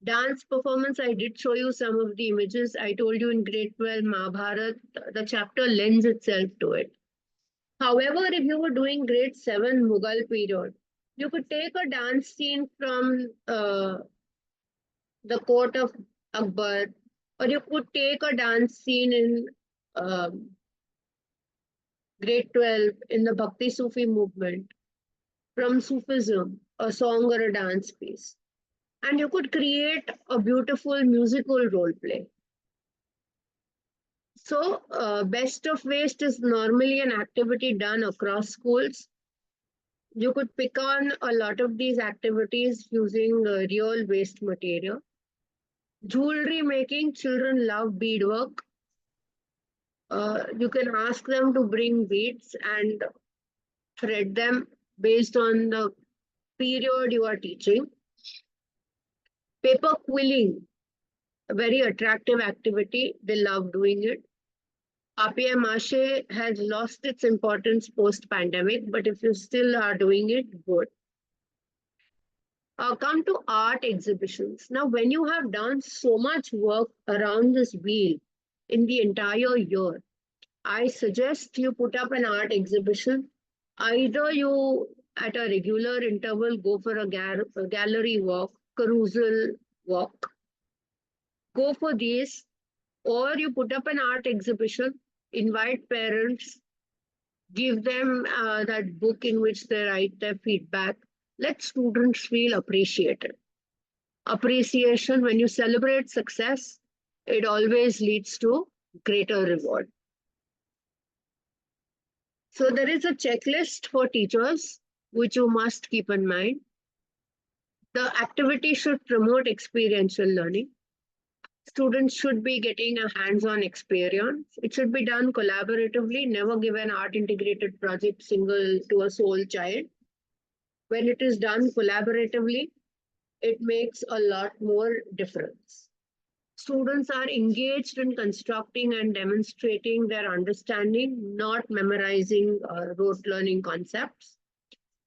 Dance performance, I did show you some of the images. I told you in grade 12, Mahabharat, the chapter lends itself to it. However, if you were doing grade 7 Mughal period, you could take a dance scene from the court of Akbar, or you could take a dance scene in grade 12 in the Bhakti Sufi movement from Sufism, a song or a dance piece. And you could create a beautiful musical role play. So, best of waste is normally an activity done across schools. You could pick on a lot of these activities using real waste material. Jewelry making, children love beadwork. You can ask them to bring beads and thread them based on the period you are teaching. Paper quilling, a very attractive activity. They love doing it. Papier-mâché has lost its importance post-pandemic, but if you still are doing it, good. Come to art exhibitions. Now, when you have done so much work around this wheel in the entire year, I suggest you put up an art exhibition. Either you, at a regular interval, go for a gallery walk, carousel walk. Go for these, or you put up an art exhibition, invite parents, give them that book in which they write their feedback. Let students feel appreciated. Appreciation, when you celebrate success, it always leads to greater reward. So there is a checklist for teachers, which you must keep in mind. The activity should promote experiential learning. Students should be getting a hands-on experience. It should be done collaboratively, never give an art integrated project single to a sole child. When it is done collaboratively, it makes a lot more difference. Students are engaged in constructing and demonstrating their understanding, not memorizing rote learning concepts.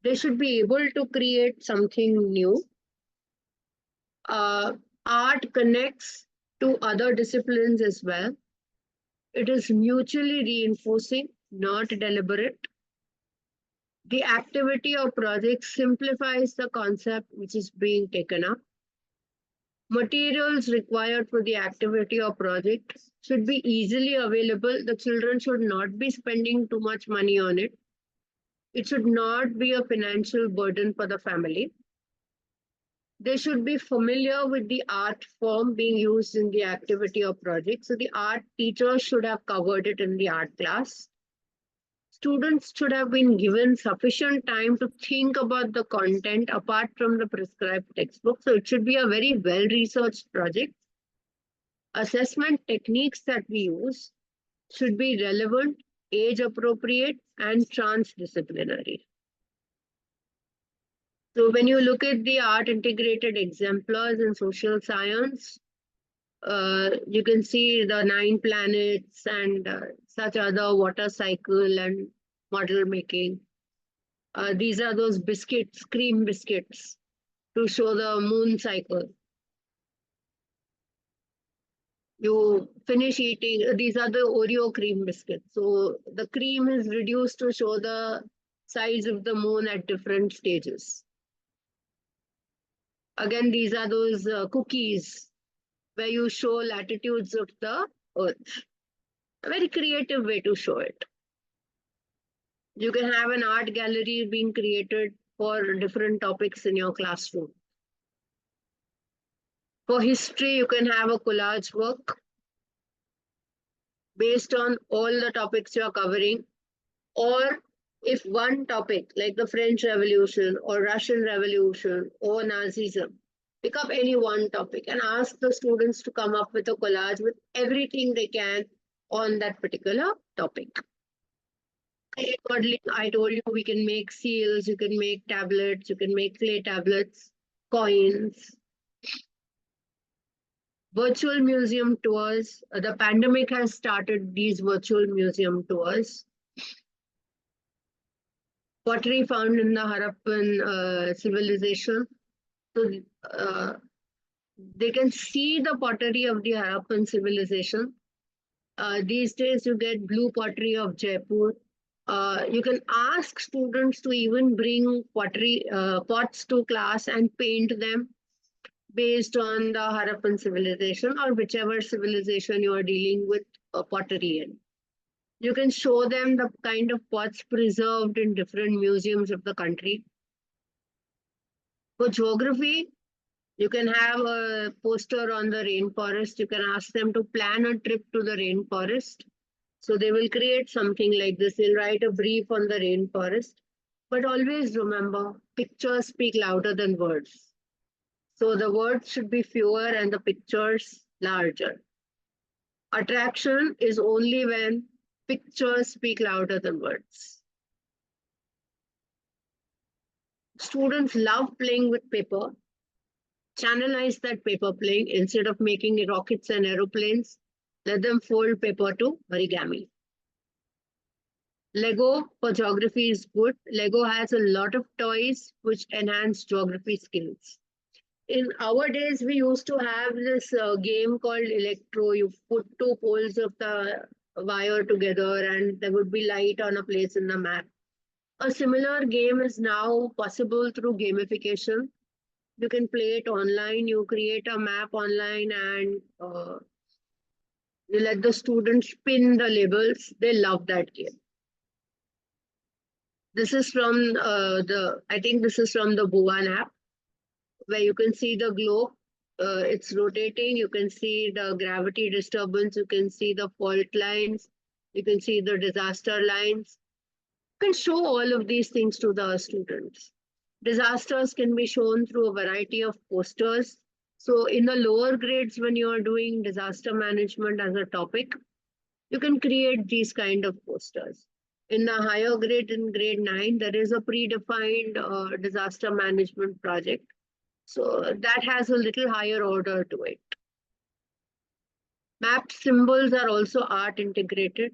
They should be able to create something new. Art connects to other disciplines as well. It is mutually reinforcing, not deliberate. The activity or project simplifies the concept which is being taken up. Materials required for the activity or project should be easily available. The children should not be spending too much money on it. It should not be a financial burden for the family. They should be familiar with the art form being used in the activity or project. So the art teacher should have covered it in the art class. Students should have been given sufficient time to think about the content apart from the prescribed textbook. So it should be a very well-researched project. Assessment techniques that we use should be relevant, age-appropriate, and transdisciplinary. So when you look at the art integrated exemplars in social science, you can see the 9 planets and such other water cycle and model making. These are those biscuits, cream biscuits, to show the moon cycle. You finish eating, these are the Oreo cream biscuits. So the cream is reduced to show the size of the moon at different stages. Again, these are those cookies where you show latitudes of the earth. A very creative way to show it. You can have an art gallery being created for different topics in your classroom. For history, you can have a collage work based on all the topics you are covering. Or if one topic, like the French Revolution or Russian Revolution or Nazism, pick up any one topic and ask the students to come up with a collage with everything they can on that particular topic. Modeling, I told you we can make seals, you can make tablets, you can make clay tablets, coins. Virtual museum tours. The pandemic has started these virtual museum tours. Pottery found in the Harappan civilization. So they can see the pottery of the Harappan civilization. These days you get blue pottery of Jaipur. You can ask students to even bring pottery pots to class and paint them based on the Harappan civilization or whichever civilization you are dealing with pottery in. You can show them the kind of pots preserved in different museums of the country. For geography, you can have a poster on the rainforest. You can ask them to plan a trip to the rainforest. So they will create something like this. They'll write a brief on the rainforest. But always remember, pictures speak louder than words. So the words should be fewer and the pictures larger. Attraction is only when pictures speak louder than words. Students love playing with paper. Channelize that paper playing. Instead of making rockets and aeroplanes, let them fold paper to origami. Lego for geography is good. Lego has a lot of toys which enhance geography skills. In our days, we used to have this game called Electro. You put 2 poles of the wire together and there would be light on a place in the map. A similar game is now possible through gamification. You can play it online. You create a map online and you let the students spin the labels. They love that game. This is from I think this is from the Bhuvan app, where you can see the globe. It's rotating. You can see the gravity disturbance. You can see the fault lines. You can see the disaster lines. can show all of these things to the students. Disasters can be shown through a variety of posters. So in the lower grades, when you are doing disaster management as a topic, you can create these kind of posters. In the higher grade, in grade 9, there is a predefined disaster management project. So that has a little higher order to it. Map symbols are also art integrated.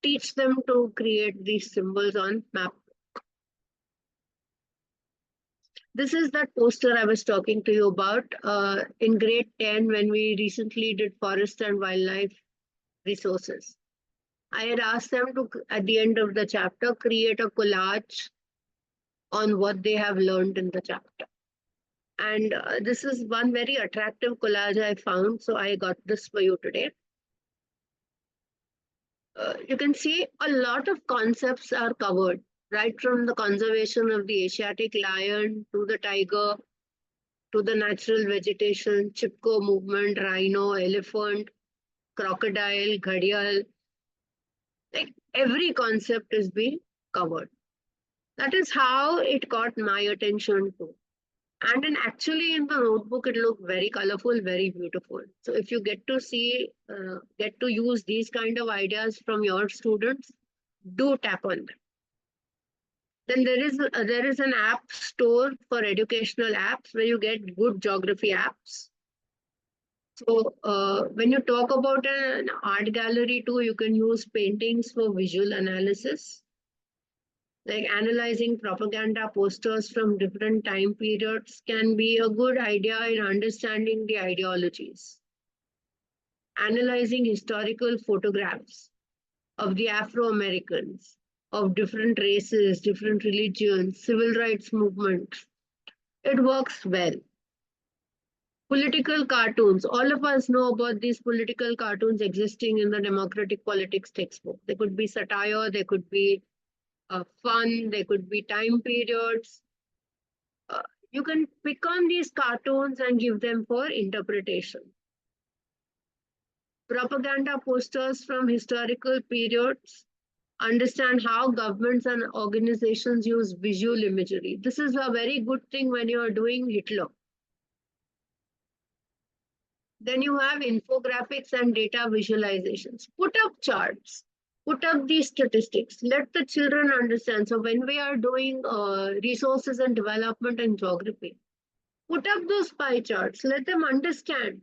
Teach them to create these symbols on map. This is that poster I was talking to you about in grade 10 when we recently did forest and wildlife resources. I had asked them to, at the end of the chapter, create a collage on what they have learned in the chapter. And this is one very attractive collage I found, so I got this for you today. You can see a lot of concepts are covered, right from the conservation of the Asiatic lion to the tiger, to the natural vegetation, Chipko movement, rhino, elephant, crocodile, ghadial. Like every concept is being covered. That is how it got my attention too. And then actually in the notebook, it looked very colorful, very beautiful. So if you get to see, get to use these kind of ideas from your students, do tap on them. Then there is an app store for educational apps where you get good geography apps. So when you talk about an art gallery too, you can use paintings for visual analysis. Like analyzing propaganda posters from different time periods can be a good idea in understanding the ideologies. Analyzing historical photographs of the Afro-Americans, of different races, different religions, civil rights movements, it works well. Political cartoons, all of us know about these political cartoons existing in the democratic politics textbook. They could be satire, they could be fun, they could be time periods. You can pick on these cartoons and give them for interpretation. Propaganda posters from historical periods, understand how governments and organizations use visual imagery. This is a very good thing when you are doing Hitler. Then you have infographics and data visualizations. Put up charts. Put up these statistics. Let the children understand. So when we are doing resources and development and geography, put up those pie charts. Let them understand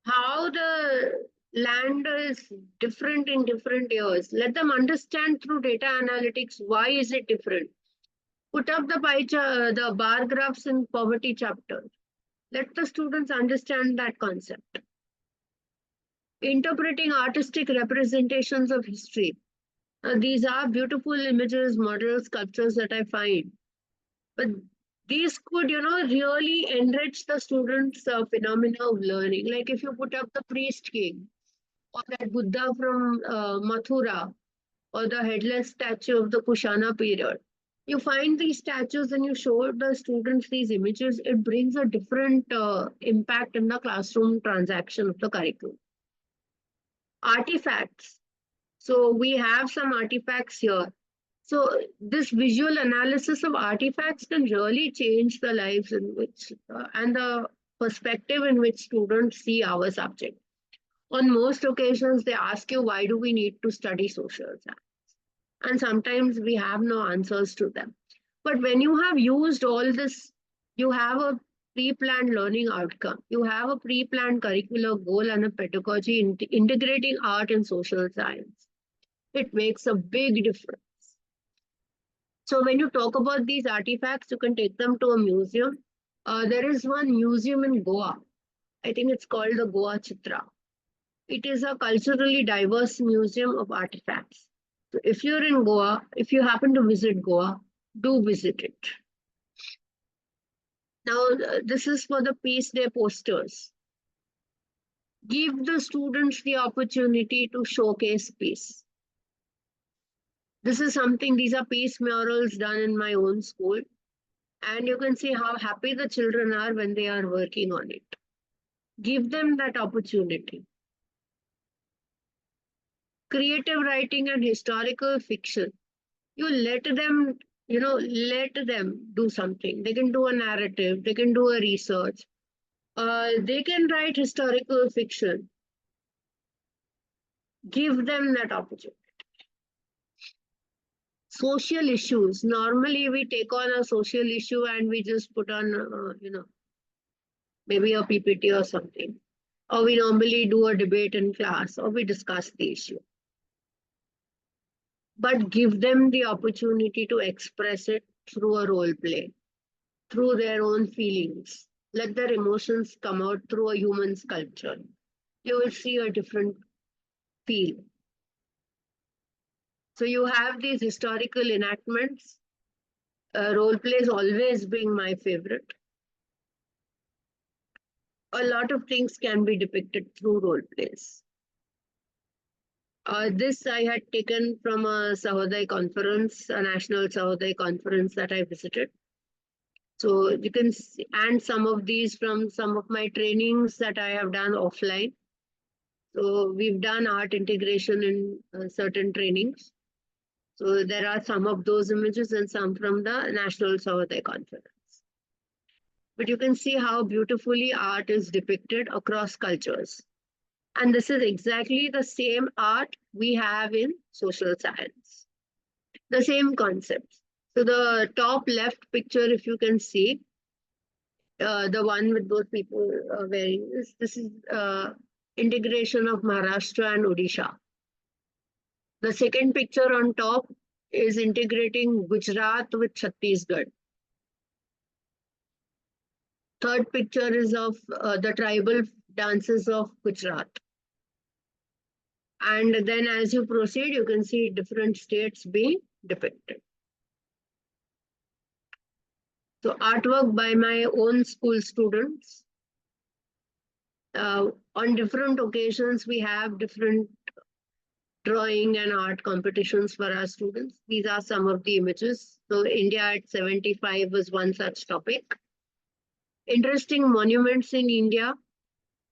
how the land is different in different years. Let them understand through data analytics, why is it different? Put up the pie chart, the bar graphs in poverty chapter. Let the students understand that concept. Interpreting artistic representations of history. These are beautiful images, models, sculptures that I find. But these could, really enrich the students' phenomena of learning. Like if you put up the priest king, or that Buddha from Mathura, or the headless statue of the Kushana period. You find these statues and you show the students these images, it brings a different impact in the classroom transaction of the curriculum. Artifacts. So we have some artifacts here. So this visual analysis of artifacts can really change the lives in which and the perspective in which students see our subject. On most occasions, they ask you, why do we need to study social science? And sometimes we have no answers to them. But when you have used all this, you have a pre-planned learning outcome. You have a pre-planned curricular goal and a pedagogy integrating art and social science. It makes a big difference. So when you talk about these artifacts, you can take them to a museum. There is one museum in Goa. I think it's called the Goa Chitra. It is a culturally diverse museum of artifacts. So if you're in Goa, if you happen to visit Goa, do visit it. Now, this is for the Peace Day posters. Give the students the opportunity to showcase peace. This is something, these are peace murals done in my own school. And you can see how happy the children are when they are working on it. Give them that opportunity. Creative writing and historical fiction. You let them, let them do something. They can do a narrative, they can do a research, they can write historical fiction. Give them that opportunity. Social issues. Normally, we take on a social issue and we just put on, maybe a PPT or something. Or we normally do a debate in class, or we discuss the issue. But give them the opportunity to express it through a role play, through their own feelings. Let their emotions come out through a human sculpture. You will see a different feel. So you have these historical enactments. Role plays always being my favorite. A lot of things can be depicted through role plays. This I had taken from a Sahodai conference, a national Sahodai conference that I visited. So you can see, and some of these from some of my trainings that I have done offline. So we've done art integration in certain trainings. So there are some of those images and some from the National Sahodai Conference. But you can see how beautifully art is depicted across cultures. And this is exactly the same art we have in social science. The same concepts. So the top left picture, if you can see, the one with those people wearing this is integration of Maharashtra and Odisha. The second picture on top is integrating Gujarat with Chhattisgarh. Third picture is of the tribal dances of Gujarat. And then as you proceed, you can see different states being depicted. So artwork by my own school students. On different occasions, we have different drawing and art competitions for our students. These are some of the images. So India at 75 was one such topic. Interesting monuments in India.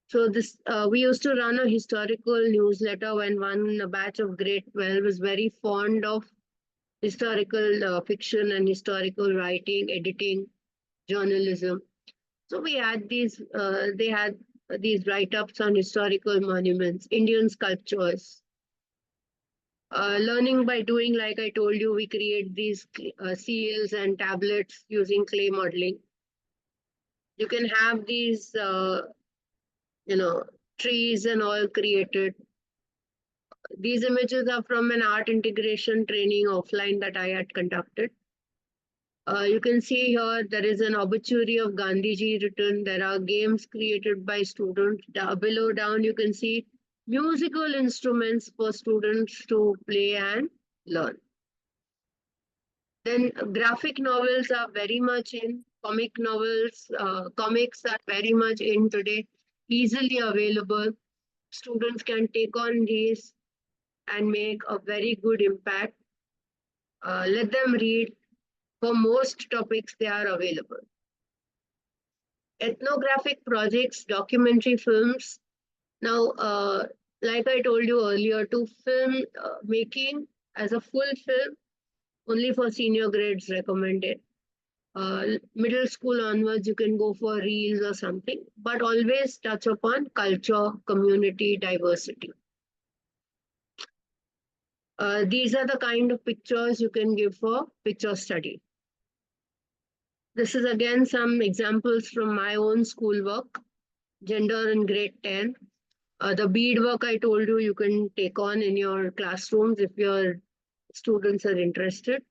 So this we used to run a historical newsletter when one batch of grade 12 was very fond of historical fiction and historical writing, editing, journalism. So we had these, they had these write-ups on historical monuments, Indian sculptures. Learning by doing, like I told you, we create these seals and tablets using clay modeling. You can have these, trees and all created. These images are from an art integration training offline that I had conducted. You can see here there is an obituary of Gandhiji written. There are games created by students. Below down you can see musical instruments for students to play and learn. Then graphic novels are very much in. Comic novels, comics are very much in today, easily available. Students can take on these and make a very good impact. Let them read. For most topics, they are available. Ethnographic projects, documentary films. Now, like I told you earlier, to film making as a full film, only for senior grades recommended. Middle school onwards, you can go for reels or something, but always touch upon culture, community, diversity. These are the kind of pictures you can give for picture study. This is again some examples from my own schoolwork, gender in grade 10. The beadwork I told you, you can take on in your classrooms if your students are interested.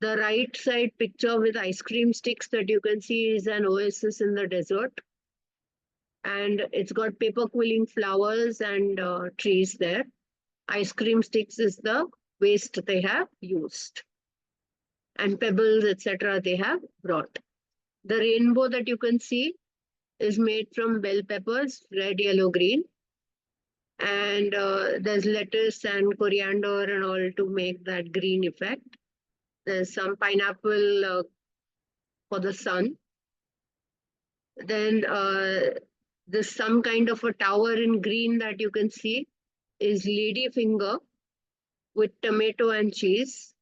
The right side picture with ice cream sticks that you can see is an oasis in the desert. And it's got paper quilling flowers and trees there. Ice cream sticks is the waste they have used. And pebbles, etc. they have brought. The rainbow that you can see is made from bell peppers, red, yellow, green. And there's lettuce and coriander and all to make that green effect. There's some pineapple for the sun. Then there's some kind of a tower in green that you can see is lady finger with tomato and cheese.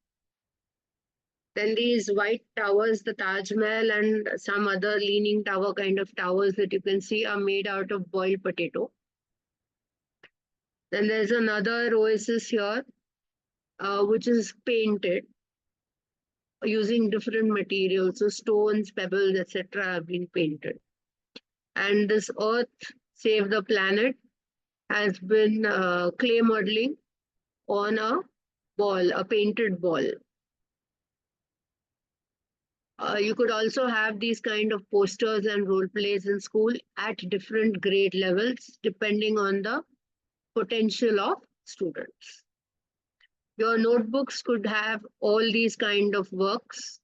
Then these white towers, the Taj Mahal and some other leaning tower kind of towers that you can see are made out of boiled potato. Then there's another oasis here, which is painted using different materials. So stones, pebbles, etc. have been painted. And this Earth Save the Planet has been clay modeling on a ball, a painted ball. You could also have these kind of posters and role plays in school at different grade levels, depending on the potential of students. Your notebooks could have all these kind of works.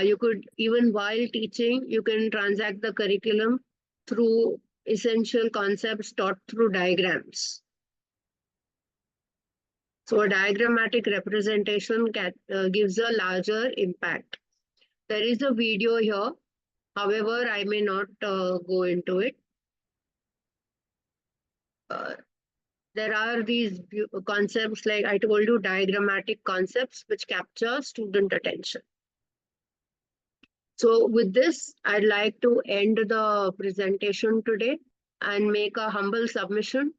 You could, even while teaching, you can transact the curriculum through essential concepts taught through diagrams. So a diagrammatic representation gives a larger impact. There is a video here. However, I may not go into it. There are these concepts, like I told you, diagrammatic concepts which capture student attention. So with this, I'd like to end the presentation today and make a humble submission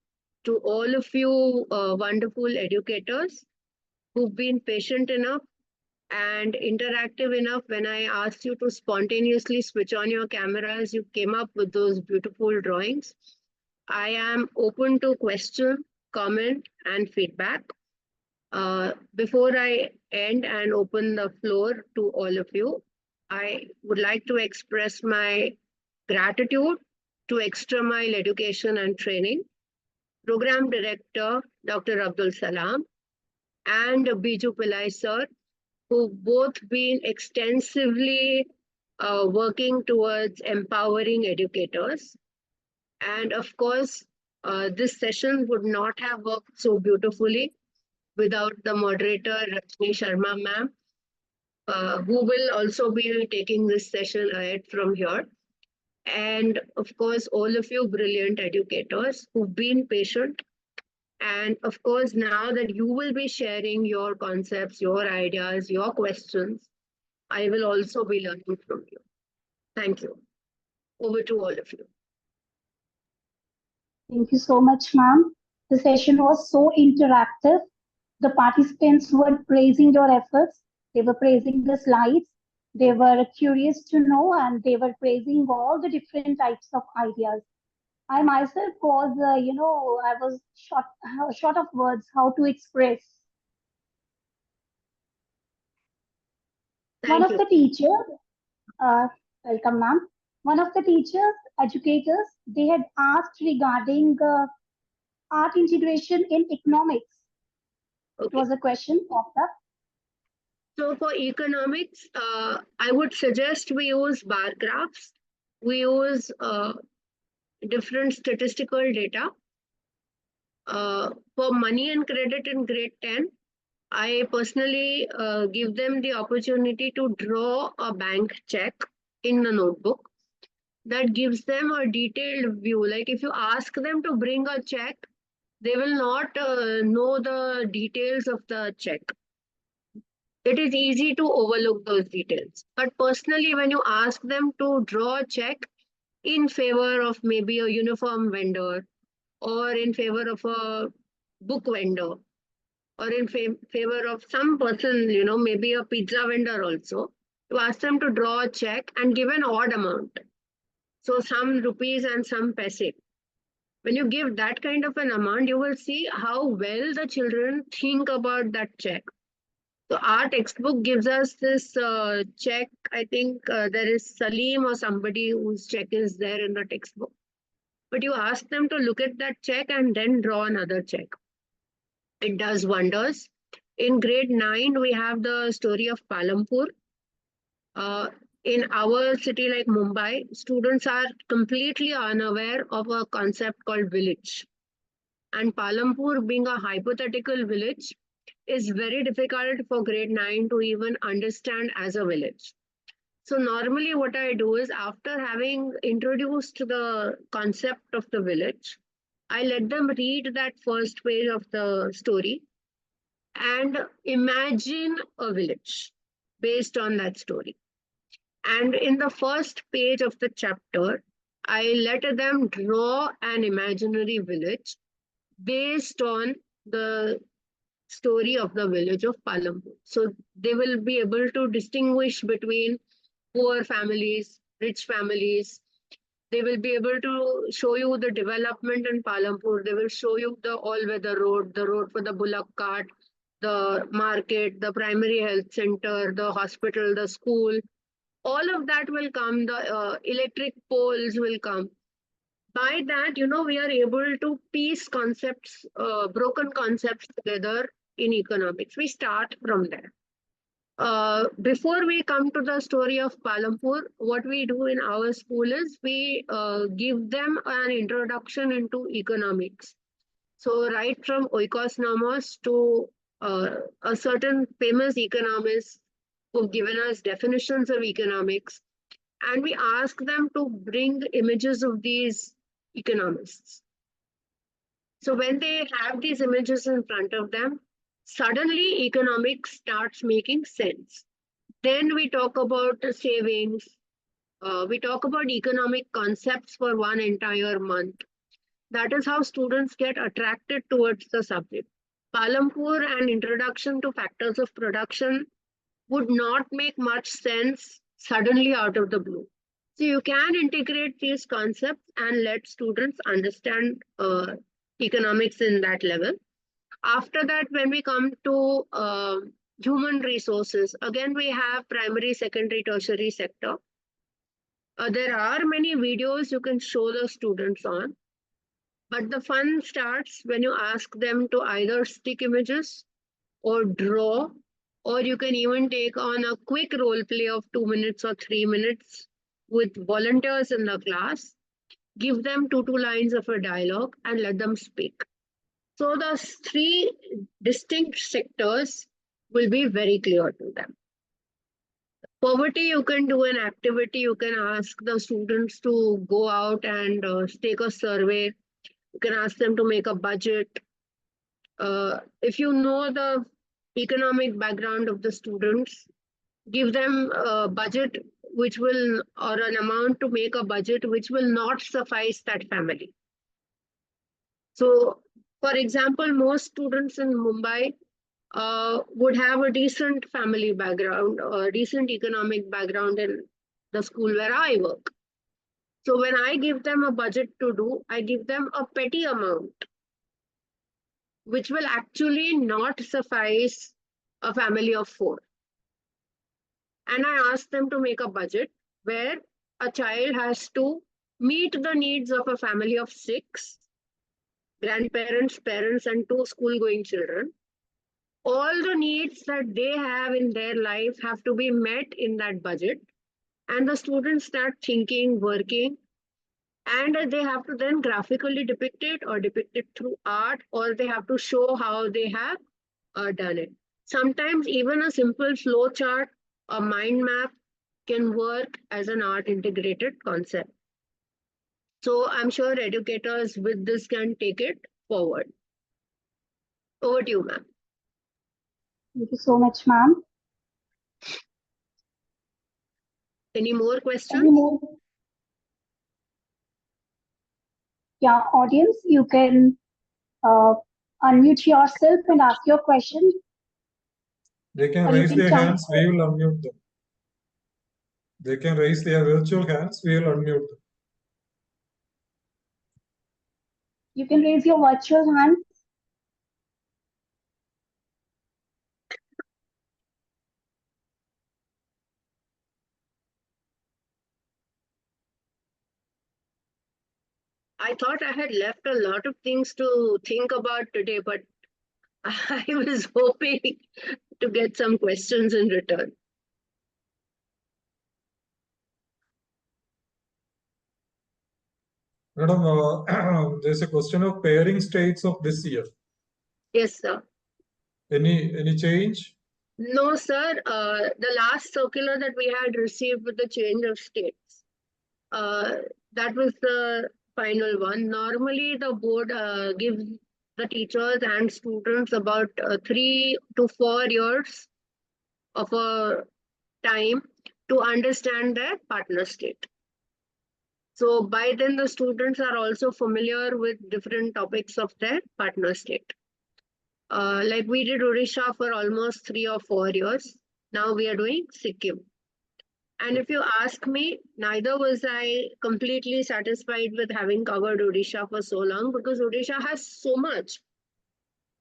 to all of you wonderful educators who've been patient enough and interactive enough. When I asked you to spontaneously switch on your cameras, you came up with those beautiful drawings. I am open to question, comment, and feedback. Before I end and open the floor to all of you, I would like to express my gratitude to Extra Mile Education and Training, Program Director, Dr. Abdul Salam, and Biju Pillai sir, who've both been extensively working towards empowering educators. And of course, this session would not have worked so beautifully without the moderator, Rajni Sharma ma'am, who will also be taking this session ahead from here. And of course, all of you brilliant educators who've been patient. And of course, now that you will be sharing your concepts, your ideas, your questions, I will also be learning from you. Thank you. Over to all of you. Thank you so much, ma'am. The session was so interactive. The participants were praising your efforts. They were praising the slides. They were curious to know, and they were praising all the different types of ideas. I myself was, I was short of words how to express. One of the teachers, welcome, ma'am. One of the teachers, educators, they had asked regarding art integration in economics. Okay. It was a question popped up. So for economics, I would suggest we use bar graphs. We use different statistical data. For money and credit in grade 10, I personally give them the opportunity to draw a bank check in the notebook. That gives them a detailed view. Like if you ask them to bring a check, they will not know the details of the check. It is easy to overlook those details. But personally, when you ask them to draw a check in favor of maybe a uniform vendor, or in favor of a book vendor, or in favor of some person, maybe a pizza vendor also, you ask them to draw a check and give an odd amount. So some rupees and some paise. When you give that kind of an amount, you will see how well the children think about that check. So our textbook gives us this check. I think there is Salim or somebody whose check is there in the textbook. But you ask them to look at that check and then draw another check. It does wonders. In grade 9, we have the story of Palampur. In our city like Mumbai, students are completely unaware of a concept called village. And Palampur, being a hypothetical village, is very difficult for grade 9 to even understand as a village. So normally what I do is, after having introduced the concept of the village, I let them read that first page of the story and imagine a village. based on that story. And in the first page of the chapter, I let them draw an imaginary village based on the story of the village of Palampur. So they will be able to distinguish between poor families, rich families. They will be able to show you the development in Palampur. They will show you the all-weather road, the road for the bullock cart, the market, the primary health center, the hospital, the school. All of that will come. The electric poles will come. By that, we are able to piece concepts, broken concepts together in economics. We start from there. Before we come to the story of Palampur, what we do in our school is we give them an introduction into economics. So right from Oikos Nomos to a certain famous economist who've given us definitions of economics, and we ask them to bring images of these economists. So when they have these images in front of them, suddenly economics starts making sense. Then we talk about the savings. We talk about economic concepts for one entire month. That is how students get attracted towards the subject. Palampur and Introduction to Factors of Production would not make much sense suddenly out of the blue. So you can integrate these concepts and let students understand economics in that level. After that, when we come to human resources, again, we have primary, secondary, tertiary sector. There are many videos you can show the students on, but the fun starts when you ask them to either stick images or draw, or you can even take on a quick role play of 2 minutes or 3 minutes with volunteers in the class, give them two lines of a dialogue and let them speak. So the three distinct sectors will be very clear to them. Poverty, you can do an activity. You can ask the students to go out and take a survey. You can ask them to make a budget. If you know the economic background of the students, give them a budget which will, or an amount to make a budget which will not suffice that family. So, for example, most students in Mumbai would have a decent family background or decent economic background in the school where I work. So when I give them a budget to do, I give them a petty amount, which will actually not suffice a family of 4. And I ask them to make a budget where a child has to meet the needs of a family of 6, grandparents, parents, and 2 school-going children. All the needs that they have in their life have to be met in that budget. And the students start thinking, working, and they have to then graphically depict it or depict it through art, or they have to show how they have done it. Sometimes even a simple flow chart, a mind map can work as an art integrated concept. So I'm sure educators with this can take it forward. Over to you, ma'am. Thank you so much, ma'am. Any more questions? Any more? Yeah, audience, you can unmute yourself and ask your question. They can Or you raise can their chant. hands, we will unmute them. They can raise their virtual hands, we will unmute them. You can raise your virtual hand. I thought I had left a lot of things to think about today, but I was hoping to get some questions in return. Madam, there's a question of pairing states of this year. Yes, sir. Any change? No, sir. The last circular that we had received with the change of states, that was the final one. Normally, the board gives the teachers and students about 3 to 4 years of a time to understand their partner state. So by then the students are also familiar with different topics of their partner state. Like we did Odisha for almost 3 or 4 years. Now we are doing Sikkim. And if you ask me, neither was I completely satisfied with having covered Odisha for so long, because Odisha has so much.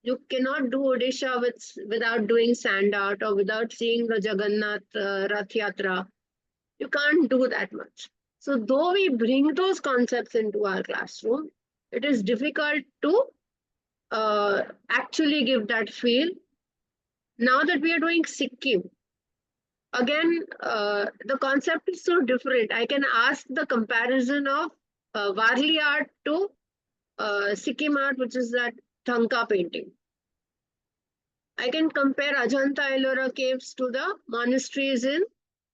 You cannot do Odisha without doing sand art or without seeing the Jagannath Rath Yatra. You can't do that much. So though we bring those concepts into our classroom, it is difficult to actually give that feel. Now that we are doing Sikkim, again, the concept is so different. I can ask the comparison of Warli art to Sikkim art, which is that Thanka painting. I can compare Ajanta Ellora caves to the monasteries in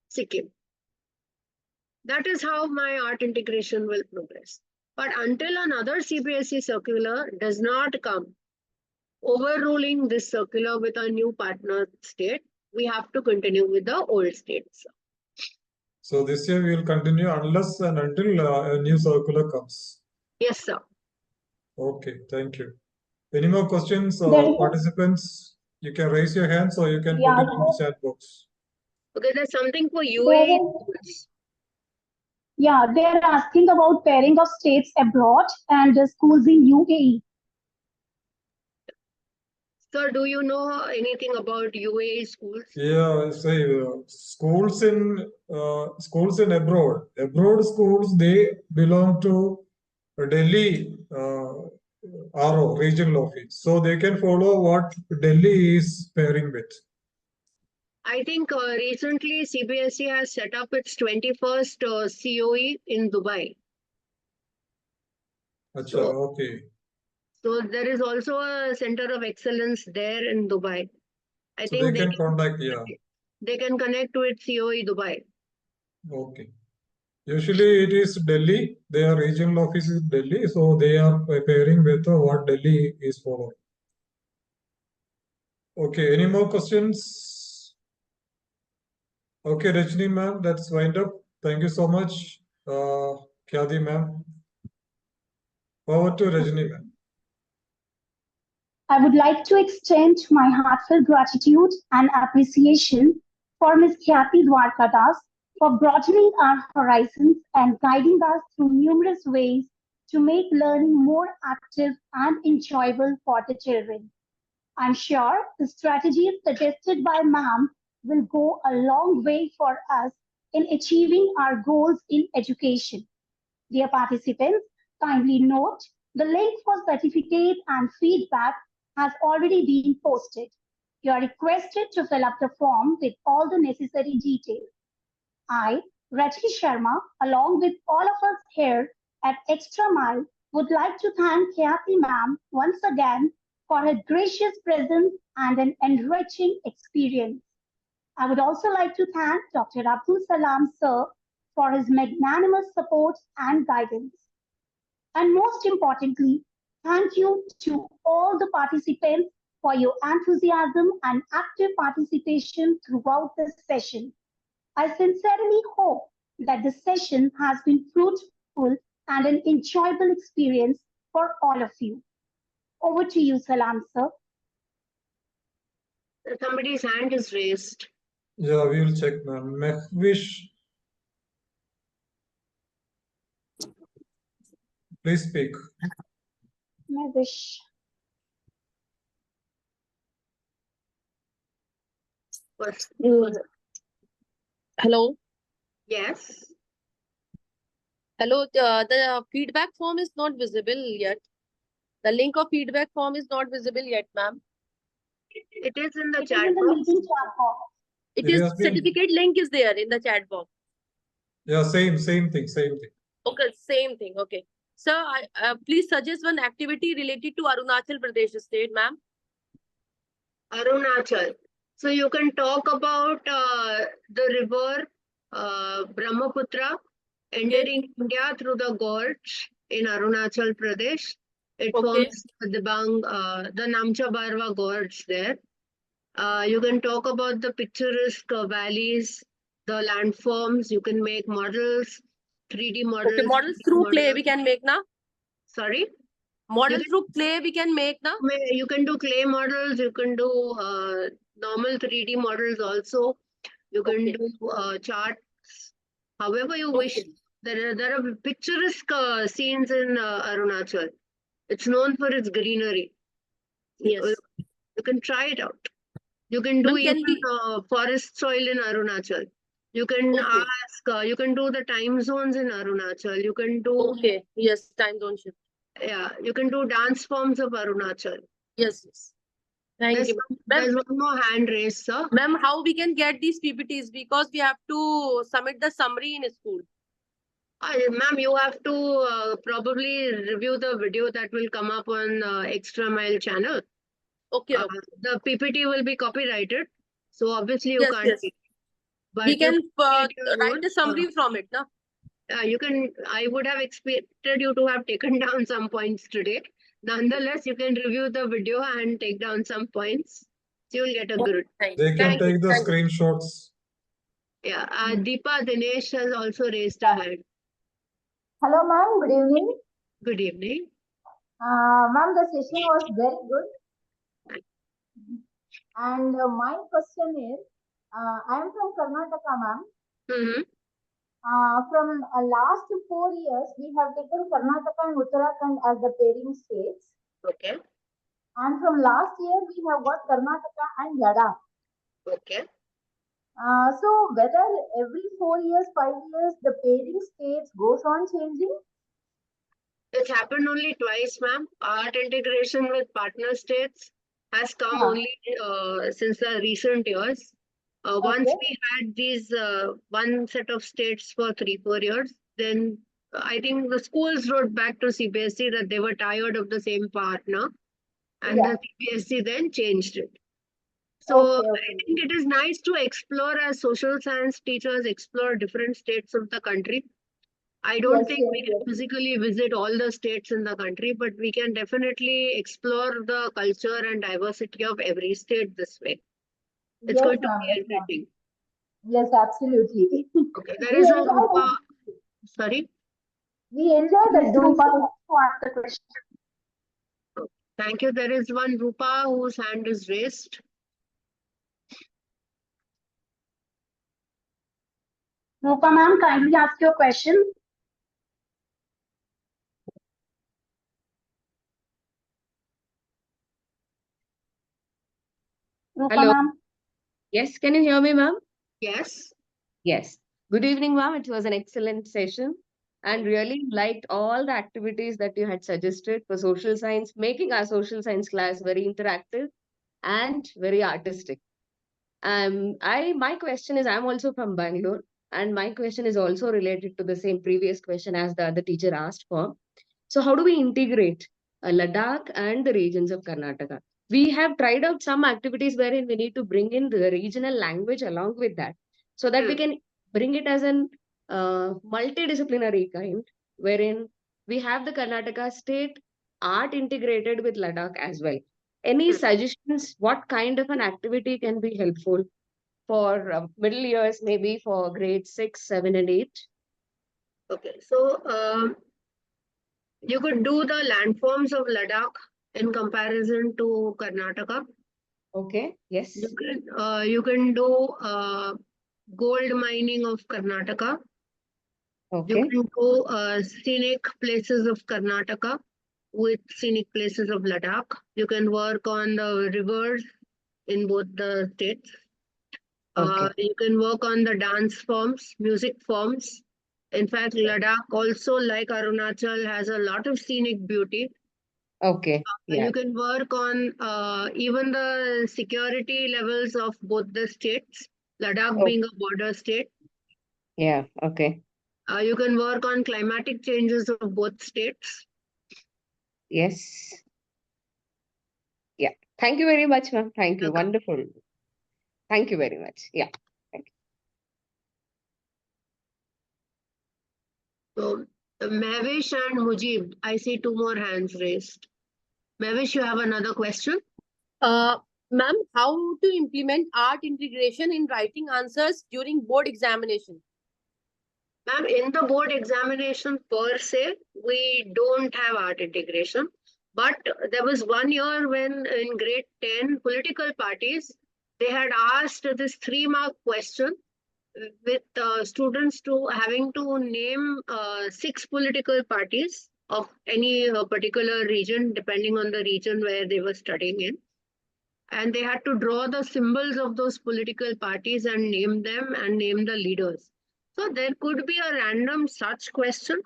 Sikkim. That is how my art integration will progress. But until another CBSE circular does not come overruling this circular with a new partner state, we have to continue with the old states. So this year we will continue unless and until a new circular comes. Yes, sir. Okay, thank you. Any more questions, There is a- participants? You can raise your hands or you can Yeah, put it in the chat box. Okay, there's something for There UAE. is- Yeah, they are asking about pairing of states abroad and schools in UAE. Sir, do you know anything about UAE schools? Yeah, say schools in abroad. Abroad schools, they belong to Delhi RO, regional office. So they can follow what Delhi is pairing with. I think recently CBSE has set up its 21st COE in Dubai. Acha, So- okay. So there is also a center of excellence there in Dubai. I So they think can contact, yeah. they can connect with COE Dubai. Okay. Usually it is Delhi. Their regional office is Delhi, so they are pairing with what Delhi is following. Okay, any more questions? Okay, Rajni ma'am, let's wind up. Thank you so much, Khyadi ma'am. Over to Rajni ma'am. I would like to extend my heartfelt gratitude and appreciation for Ms. Khyati Dwarkadas for broadening our horizons and guiding us through numerous ways to make learning more active and enjoyable for the children. I'm sure the strategies suggested by ma'am will go a long way for us in achieving our goals in education. Dear participants, kindly note the link for certificate and feedback has already been posted. You are requested to fill up the form with all the necessary details. I, Rajni Sharma, along with all of us here at Extra Mile, would like to thank Khyati ma'am once again for her gracious presence and an enriching experience. I would also like to thank Dr. Abdul Salam sir for his magnanimous support and guidance. And most importantly, thank you to all the participants for your enthusiasm and active participation throughout this session. I sincerely hope that the session has been fruitful and an enjoyable experience for all of you. Over to you, Salam sir. Somebody's hand is raised. Yeah, we will check, ma'am. Mehwish, please speak. My wish. Hello. Yes. Hello. The feedback form is not visible yet. The link of feedback form is not visible yet, ma'am. It is in the It is chat in the box. meeting chat box. It It is has been- certificate link is there in the chat box. Yeah, same thing. Okay, same thing. Okay. Sir, please suggest one activity related to Arunachal Pradesh state, ma'am. Arunachal. So you can talk about the river Brahmaputra entering India through the gorge in Arunachal Pradesh. It Okay. forms the Namcha Barwa gorge there. You can talk about the picturesque valleys the landforms. You can make models, 3D models. Okay, models 3D through clay models. we can make now. Sorry? Model can- through clay we can make now. You can do clay models. You can do normal 3D models also. You can Okay. do charts. However you wish. Okay. There are picturesque scenes in Arunachal. It's known for its greenery. Yes. You can try it out. You can do Ma'am, can even we- forest soil in Arunachal. You can Okay. ask, you can do the time zones in Arunachal. You can do, Okay. Yes, time zone shift. yeah, you can do dance forms of Arunachal. Yes, yes. Thank There's, you. Ma'am, there's one more hand raised, sir. ma'am, how we can get these PPTs? Because we have to submit the summary in school. Ma'am, you have to probably review the video that will come up on Extra Mile channel. Okay. Uh, Okay. the PPT will be copyrighted, so obviously you Yes, can't. yes. take it. But We you can create your write own, the summary from it, no? you can. I would have expected you to have taken down some points today. Nonetheless, you can review the video and take down some points. So you'll get a good. Thank They you. can Thank you. take the Thank you. screenshots. Yeah, Deepa Dinesh has also raised a hand. Hello, ma'am. Good evening. Good evening. Ma'am, the session was very good. And my question is, I am from Karnataka, ma'am. Mm-hmm. From last 4 years, we have taken Karnataka and Uttarakhand as the pairing states. Okay. And from last year, we have got Karnataka and Ladakh. Okay. So whether every 4 years, 5 years, the pairing states goes on changing? It's happened only twice, ma'am. Art integration with partner states has come Huh. only since the recent years. Once Okay. we had these one set of states for 3-4 years, then I think the schools wrote back to CBSE that they were tired of the same partner, and Yeah. the CBSE then changed it. So Okay, I okay. think it is nice to explore as social science teachers, explore different states of the country. I don't Yes, think yes, we can yes. physically visit all the states in the country, but we can definitely explore the culture and diversity of every state this way. It's Yes, going to ma'am. be Yes, ma'am. enriching. Yes, absolutely. Okay, there We is a enjoy Rupa. Sorry. We enjoy that doing Rupa to ask the question. Thank you. There is one Rupa whose hand is raised. Rupa ma'am, kindly ask your question. Rupa Hello. ma'am. Yes, can you hear me, ma'am? Yes. Yes. Good evening, ma'am. It was an excellent session and really liked all the activities that you had suggested for social science, making our social science class very interactive and very artistic. My question is, I'm also from Bangalore, and my question is also related to the same previous question as the other teacher asked for. So how do we integrate Ladakh and the regions of Karnataka? We have tried out some activities wherein we need to bring in the regional language along with that, so that we can bring it as an multidisciplinary kind, wherein we have the Karnataka state art integrated with Ladakh as well. Any suggestions? What kind of an activity can be helpful for middle years, maybe for grades 6, 7, and 8? Okay. So you could do the landforms of Ladakh in comparison to Karnataka. Okay. Yes. You can do gold mining of Karnataka. Okay. You can do scenic places of Karnataka with scenic places of Ladakh. You can work on the rivers in both the states. Okay. You can work on the dance forms, music forms. In fact, Ladakh also, like Arunachal, has a lot of scenic beauty. Okay. Yeah. You can work on even the security levels of both the states, Ladakh Oh. being a border state. Yeah. Okay. You can work on climatic changes of both states. Yes. Yeah. Thank you very much, ma'am. Thank you. Welcome. Wonderful. Thank you very much. Yeah. So, Mavish and Mujib, I see two more hands raised. Mavish, you have another question? Ma'am, how to implement art integration in writing answers during board examination? Ma'am, in the board examination per se, we don't have art integration. But there was 1 year when in grade 10, political parties, they had asked this 3-mark question with students to having to name 6 political parties of any particular region, depending on the region where they were studying in. And they had to draw the symbols of those political parties and name them and name the leaders. So there could be a random such question.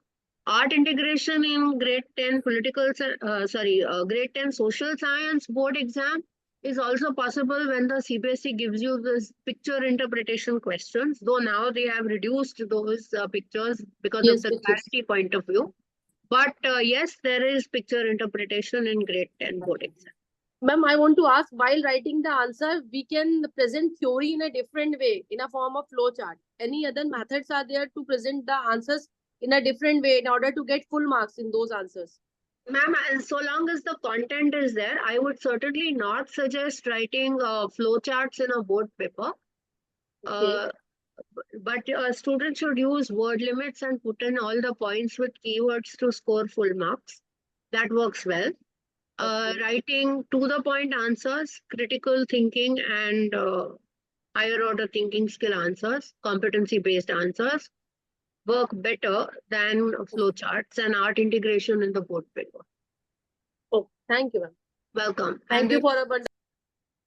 Art integration in grade 10 grade 10 social science board exam is also possible when the CBSE gives you this picture interpretation questions, though now they have reduced those pictures because Yes, of the pictures. clarity point of view. But yes, there is picture interpretation in grade 10 board exam. Ma'am, I want to ask, while writing the answer, we can present theory in a different way, in a form of flowchart. Any other methods are there to present the answers in a different way in order to get full marks in those answers? Ma'am, so long as the content is there, I would certainly not suggest writing flowcharts in a board paper. Okay. But a student should use word limits and put in all the points with keywords to score full marks. That works well. Okay. Writing to the point answers, critical thinking and higher order thinking skill answers, competency based answers work better than flowcharts and art integration in the board paper. Oh, thank you, ma'am. Welcome. Thank you for a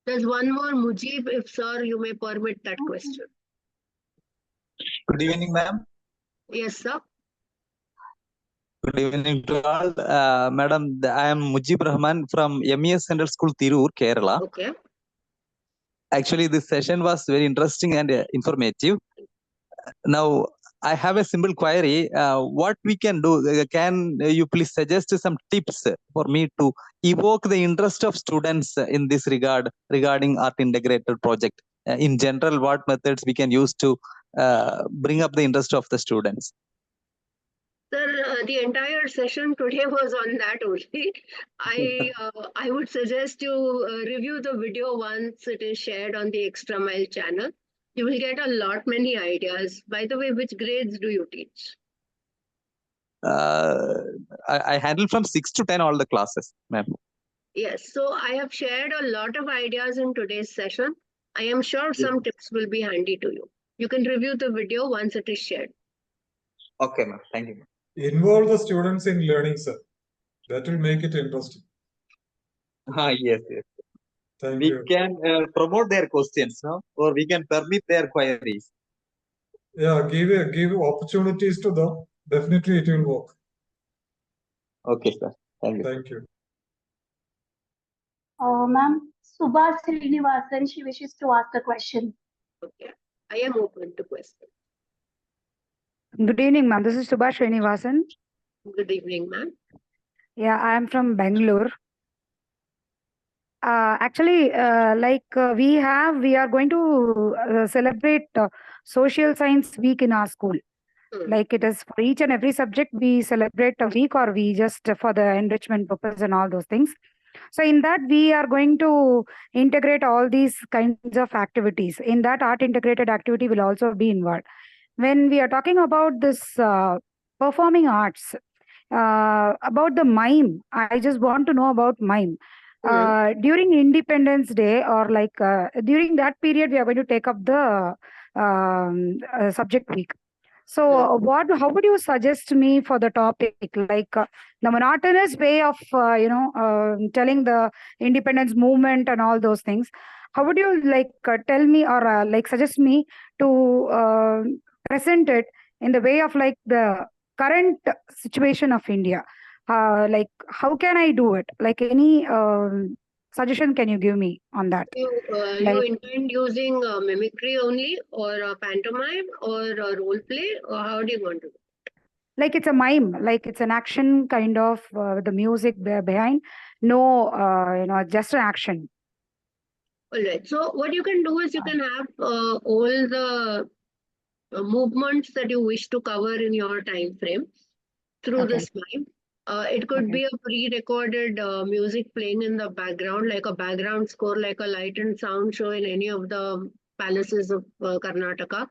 There's one more, Mujib, if sir, you may permit that question. Good evening, ma'am. Yes, sir. Good evening to all. Madam, I am Mujib Rahman from MES Central School, Tirur, Kerala. Okay. Actually, this session was very interesting and informative. Now, I have a simple query. What we can do? Can you please suggest some tips for me to evoke the interest of students in this regarding art integrated project? In general, what methods we can use to bring up the interest of the students? Sir, the entire session today was on that only. I would suggest you review the video once it is shared on the Extra Mile channel. You will get a lot many ideas. By the way, which grades do you teach? I handle from 6 to 10 all the classes, ma'am. Yes, so I have shared a lot of ideas in today's session. I am sure some tips will be handy to you. You can review the video once it is shared. Okay, ma'am. Thank you. Involve the students in learning, sir. That will make it interesting. Yes. Thank We you. can promote their questions, no? Or we can permit their queries. Yeah, give opportunities to them. Definitely it will work. Okay, sir. Thank you. Thank you. Ma'am, Subha Srinivasan, she wishes to ask a question. Okay, I am open to questions. Good evening, ma'am. This is Subha Srinivasan. Good evening, ma'am. Yeah, I am from Bangalore. Actually, we are going to celebrate Social Science Week in our school. Like it is for each and every subject, we celebrate a week or we just for the enrichment purpose and all those things. So in that, we are going to integrate all these kinds of activities. In that, art integrated activity will also be involved. When we are talking about this performing arts, about the mime, I just want to know about mime. During Independence Day or during that period, we are going to take up the subject week. So how would you suggest me for the topic, like the monotonous way of, telling the independence movement and all those things? How would you tell me or suggest me to present it in the way of the current situation of India? How can I do it? Like any suggestion can you give me on that? You intend using mimicry only or pantomime or role play, or how do you want to do it? Like it's a mime, like it's an action kind of the music behind, no, just an action. All right. So what you can do is you can have all the movements that you wish to cover in your time frame through this mime. It could Okay. be a pre-recorded music playing in the background, like a background score, like a light and sound show in any of the palaces of Karnataka.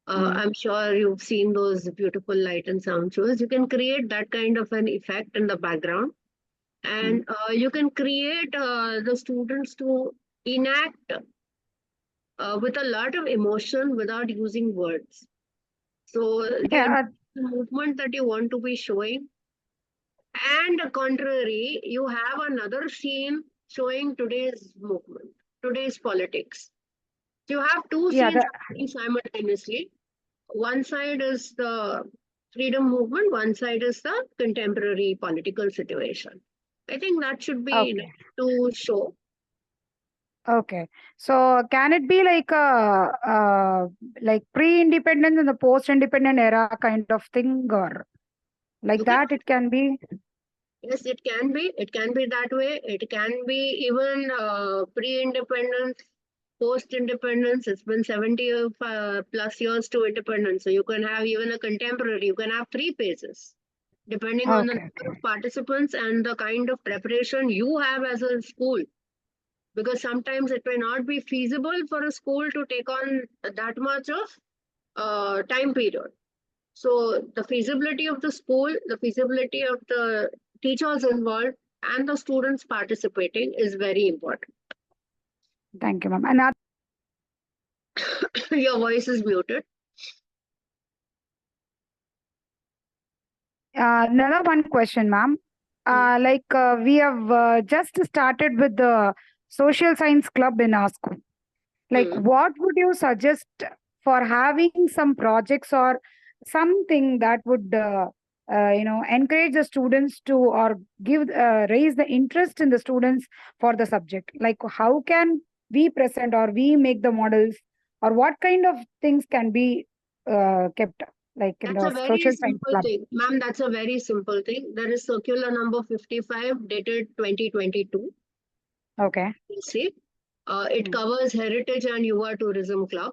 I'm sure you've seen those beautiful light and sound shows. You can create that kind of an effect in the background. And you can create the students to enact with a lot of emotion without using words. So Yeah, the movement that you want to be showing. And contrary, you have another scene showing today's movement, today's politics. You have two yeah, scenes happening simultaneously. One side is the freedom movement, one side is the contemporary political situation. I think that should be okay. enough to show. Okay. So can it be like pre-independence and the post-independent era kind of thing, or like You can, that it can be? yes, it can be. It can be that way. It can be even pre-independence, post-independence. It's been 70 plus years to independence. So you can have even a contemporary. You can have 3 phases, depending on the Okay, number of participants and the kind of preparation you have as a school. Because sometimes it may not be feasible for a school to take on that much of time period. So the feasibility of the school, the feasibility of the teachers involved, and the students participating is very important. thank you, ma'am. Another Your voice is muted. another one question, ma'am. We have just started with the social science club in our school. Like, Mm. what would you suggest for having some projects or something that would, encourage the students to or give raise the interest in the students for the subject? Like, how can we present or we make the models, or what kind of things can be kept like in That's a the very social science simple club? thing. Ma'am, that's a very simple thing. There is circular number 55 dated 2022. Okay. You see, it covers heritage and Yuva tourism club.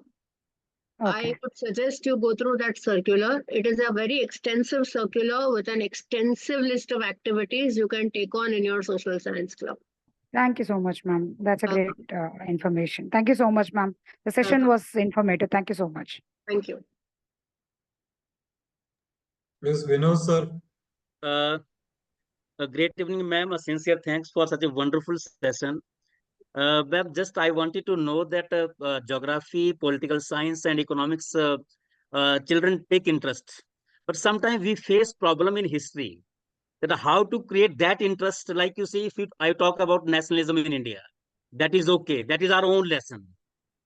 Okay. I would suggest you go through that circular. It is a very extensive circular with an extensive list of activities you can take on in your social science club. Thank you so much, ma'am. That's a great information. Thank you so much, ma'am. The Welcome. session was informative. Thank you so much. Thank you. Please, Vinod sir. A great evening, ma'am. A sincere thanks for such a wonderful session. Ma'am, just I wanted to know that geography, political science, and economics children take interest, but sometimes we face problem in history. That how to create that interest? Like you see, I talk about nationalism in India, that is okay. That is our own lesson.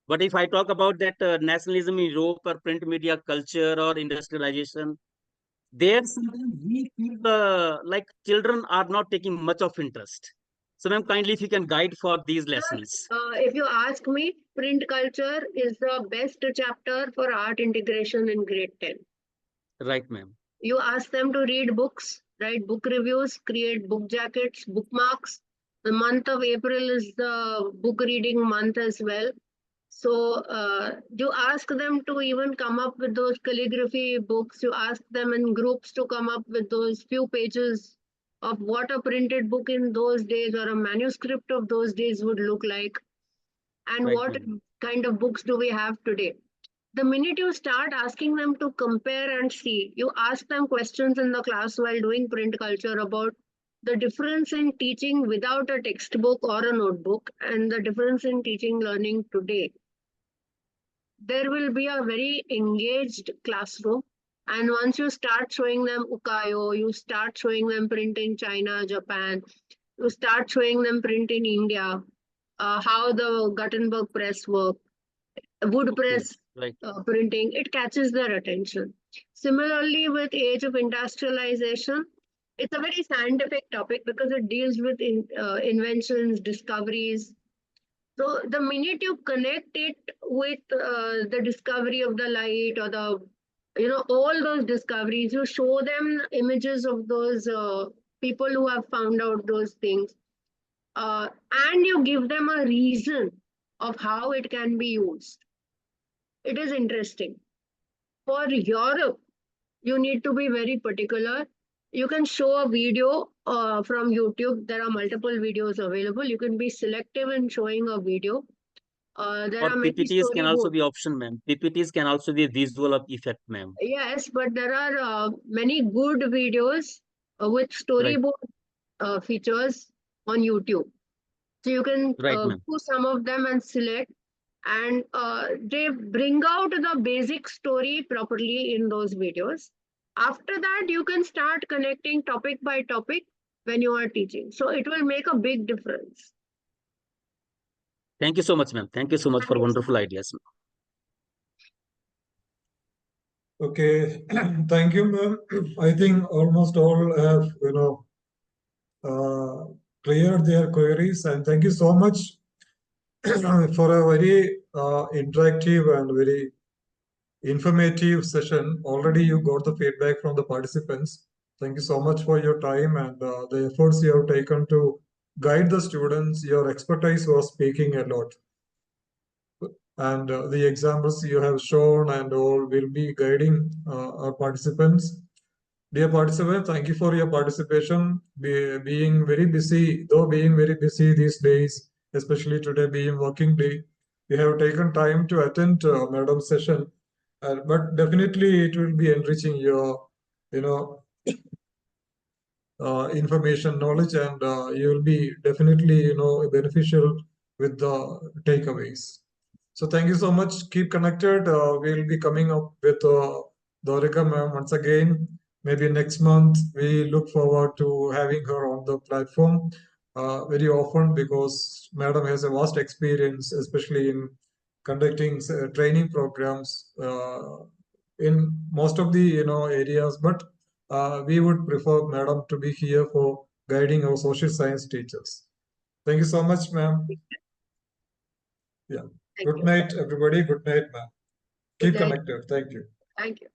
But if I talk about that nationalism in Europe or print media culture or industrialization, there sometimes we feel like children are not taking much of interest. So ma'am, kindly if you can guide for these lessons. If you ask me, print culture is the best chapter for art integration in grade 10. Right, ma'am. You ask them to read books, write book reviews, create book jackets, bookmarks. The month of April is the book reading month as well. So you ask them to even come up with those calligraphy books. You ask them in groups to come up with those few pages of what a printed book in those days or a manuscript of those days would look like. And Right, what ma'am. kind of books do we have today? The minute you start asking them to compare and see, you ask them questions in the class while doing print culture about the difference in teaching without a textbook or a notebook and the difference in teaching learning today. There will be a very engaged classroom. And once you start showing them ukiyo, you start showing them print in China, Japan, you start showing them print in India, how the Gutenberg press worked, wood press Right. printing, it catches their attention. Similarly, with age of industrialization, it's a very scientific topic because it deals with inventions, discoveries. So the minute you connect it with the discovery of the light or all those discoveries, you show them images of those people who have found out those things, and you give them a reason of how it can be used. It is interesting. For Europe, you need to be very particular. You can show a video from YouTube. There are multiple videos available. You can be selective in showing a video. There Or are many PPTs can also storyboards. be option, ma'am. PPTs can also be visual of effect, ma'am. Yes, but there are many good videos with storyboard features on YouTube. So you can Right, ma'am. choose some of them and select, and they bring out the basic story properly in those videos. After that, you can start connecting topic by topic when you are teaching. So it will make a big difference. Thank you so much, ma'am. Thank you so much for wonderful ideas. Okay, thank you, ma'am. I think almost all have, cleared their queries, and thank you so much for a very interactive and very informative session. Already you got the feedback from the participants. Thank you so much for your time and the efforts you have taken to guide the students. Your expertise was speaking a lot. And the examples you have shown and all will be guiding our participants. Dear participants, thank you for your participation. Being very busy these days, especially today being working day, we have taken time to attend Madam's session. But definitely it will be enriching your, information, knowledge, and you will be definitely, beneficial with the takeaways. So thank you so much. Keep connected. We'll be coming up with Dwarika ma'am once again. Maybe next month. We look forward to having her on the platform very often because Madam has a vast experience, especially in conducting training programs in most of the areas. But we would prefer Madam to be here for guiding our social science teachers. Thank you so much, ma'am. Yeah. Good night, everybody. Good night, ma'am. Keep Good night. connected. Thank you. Thank you.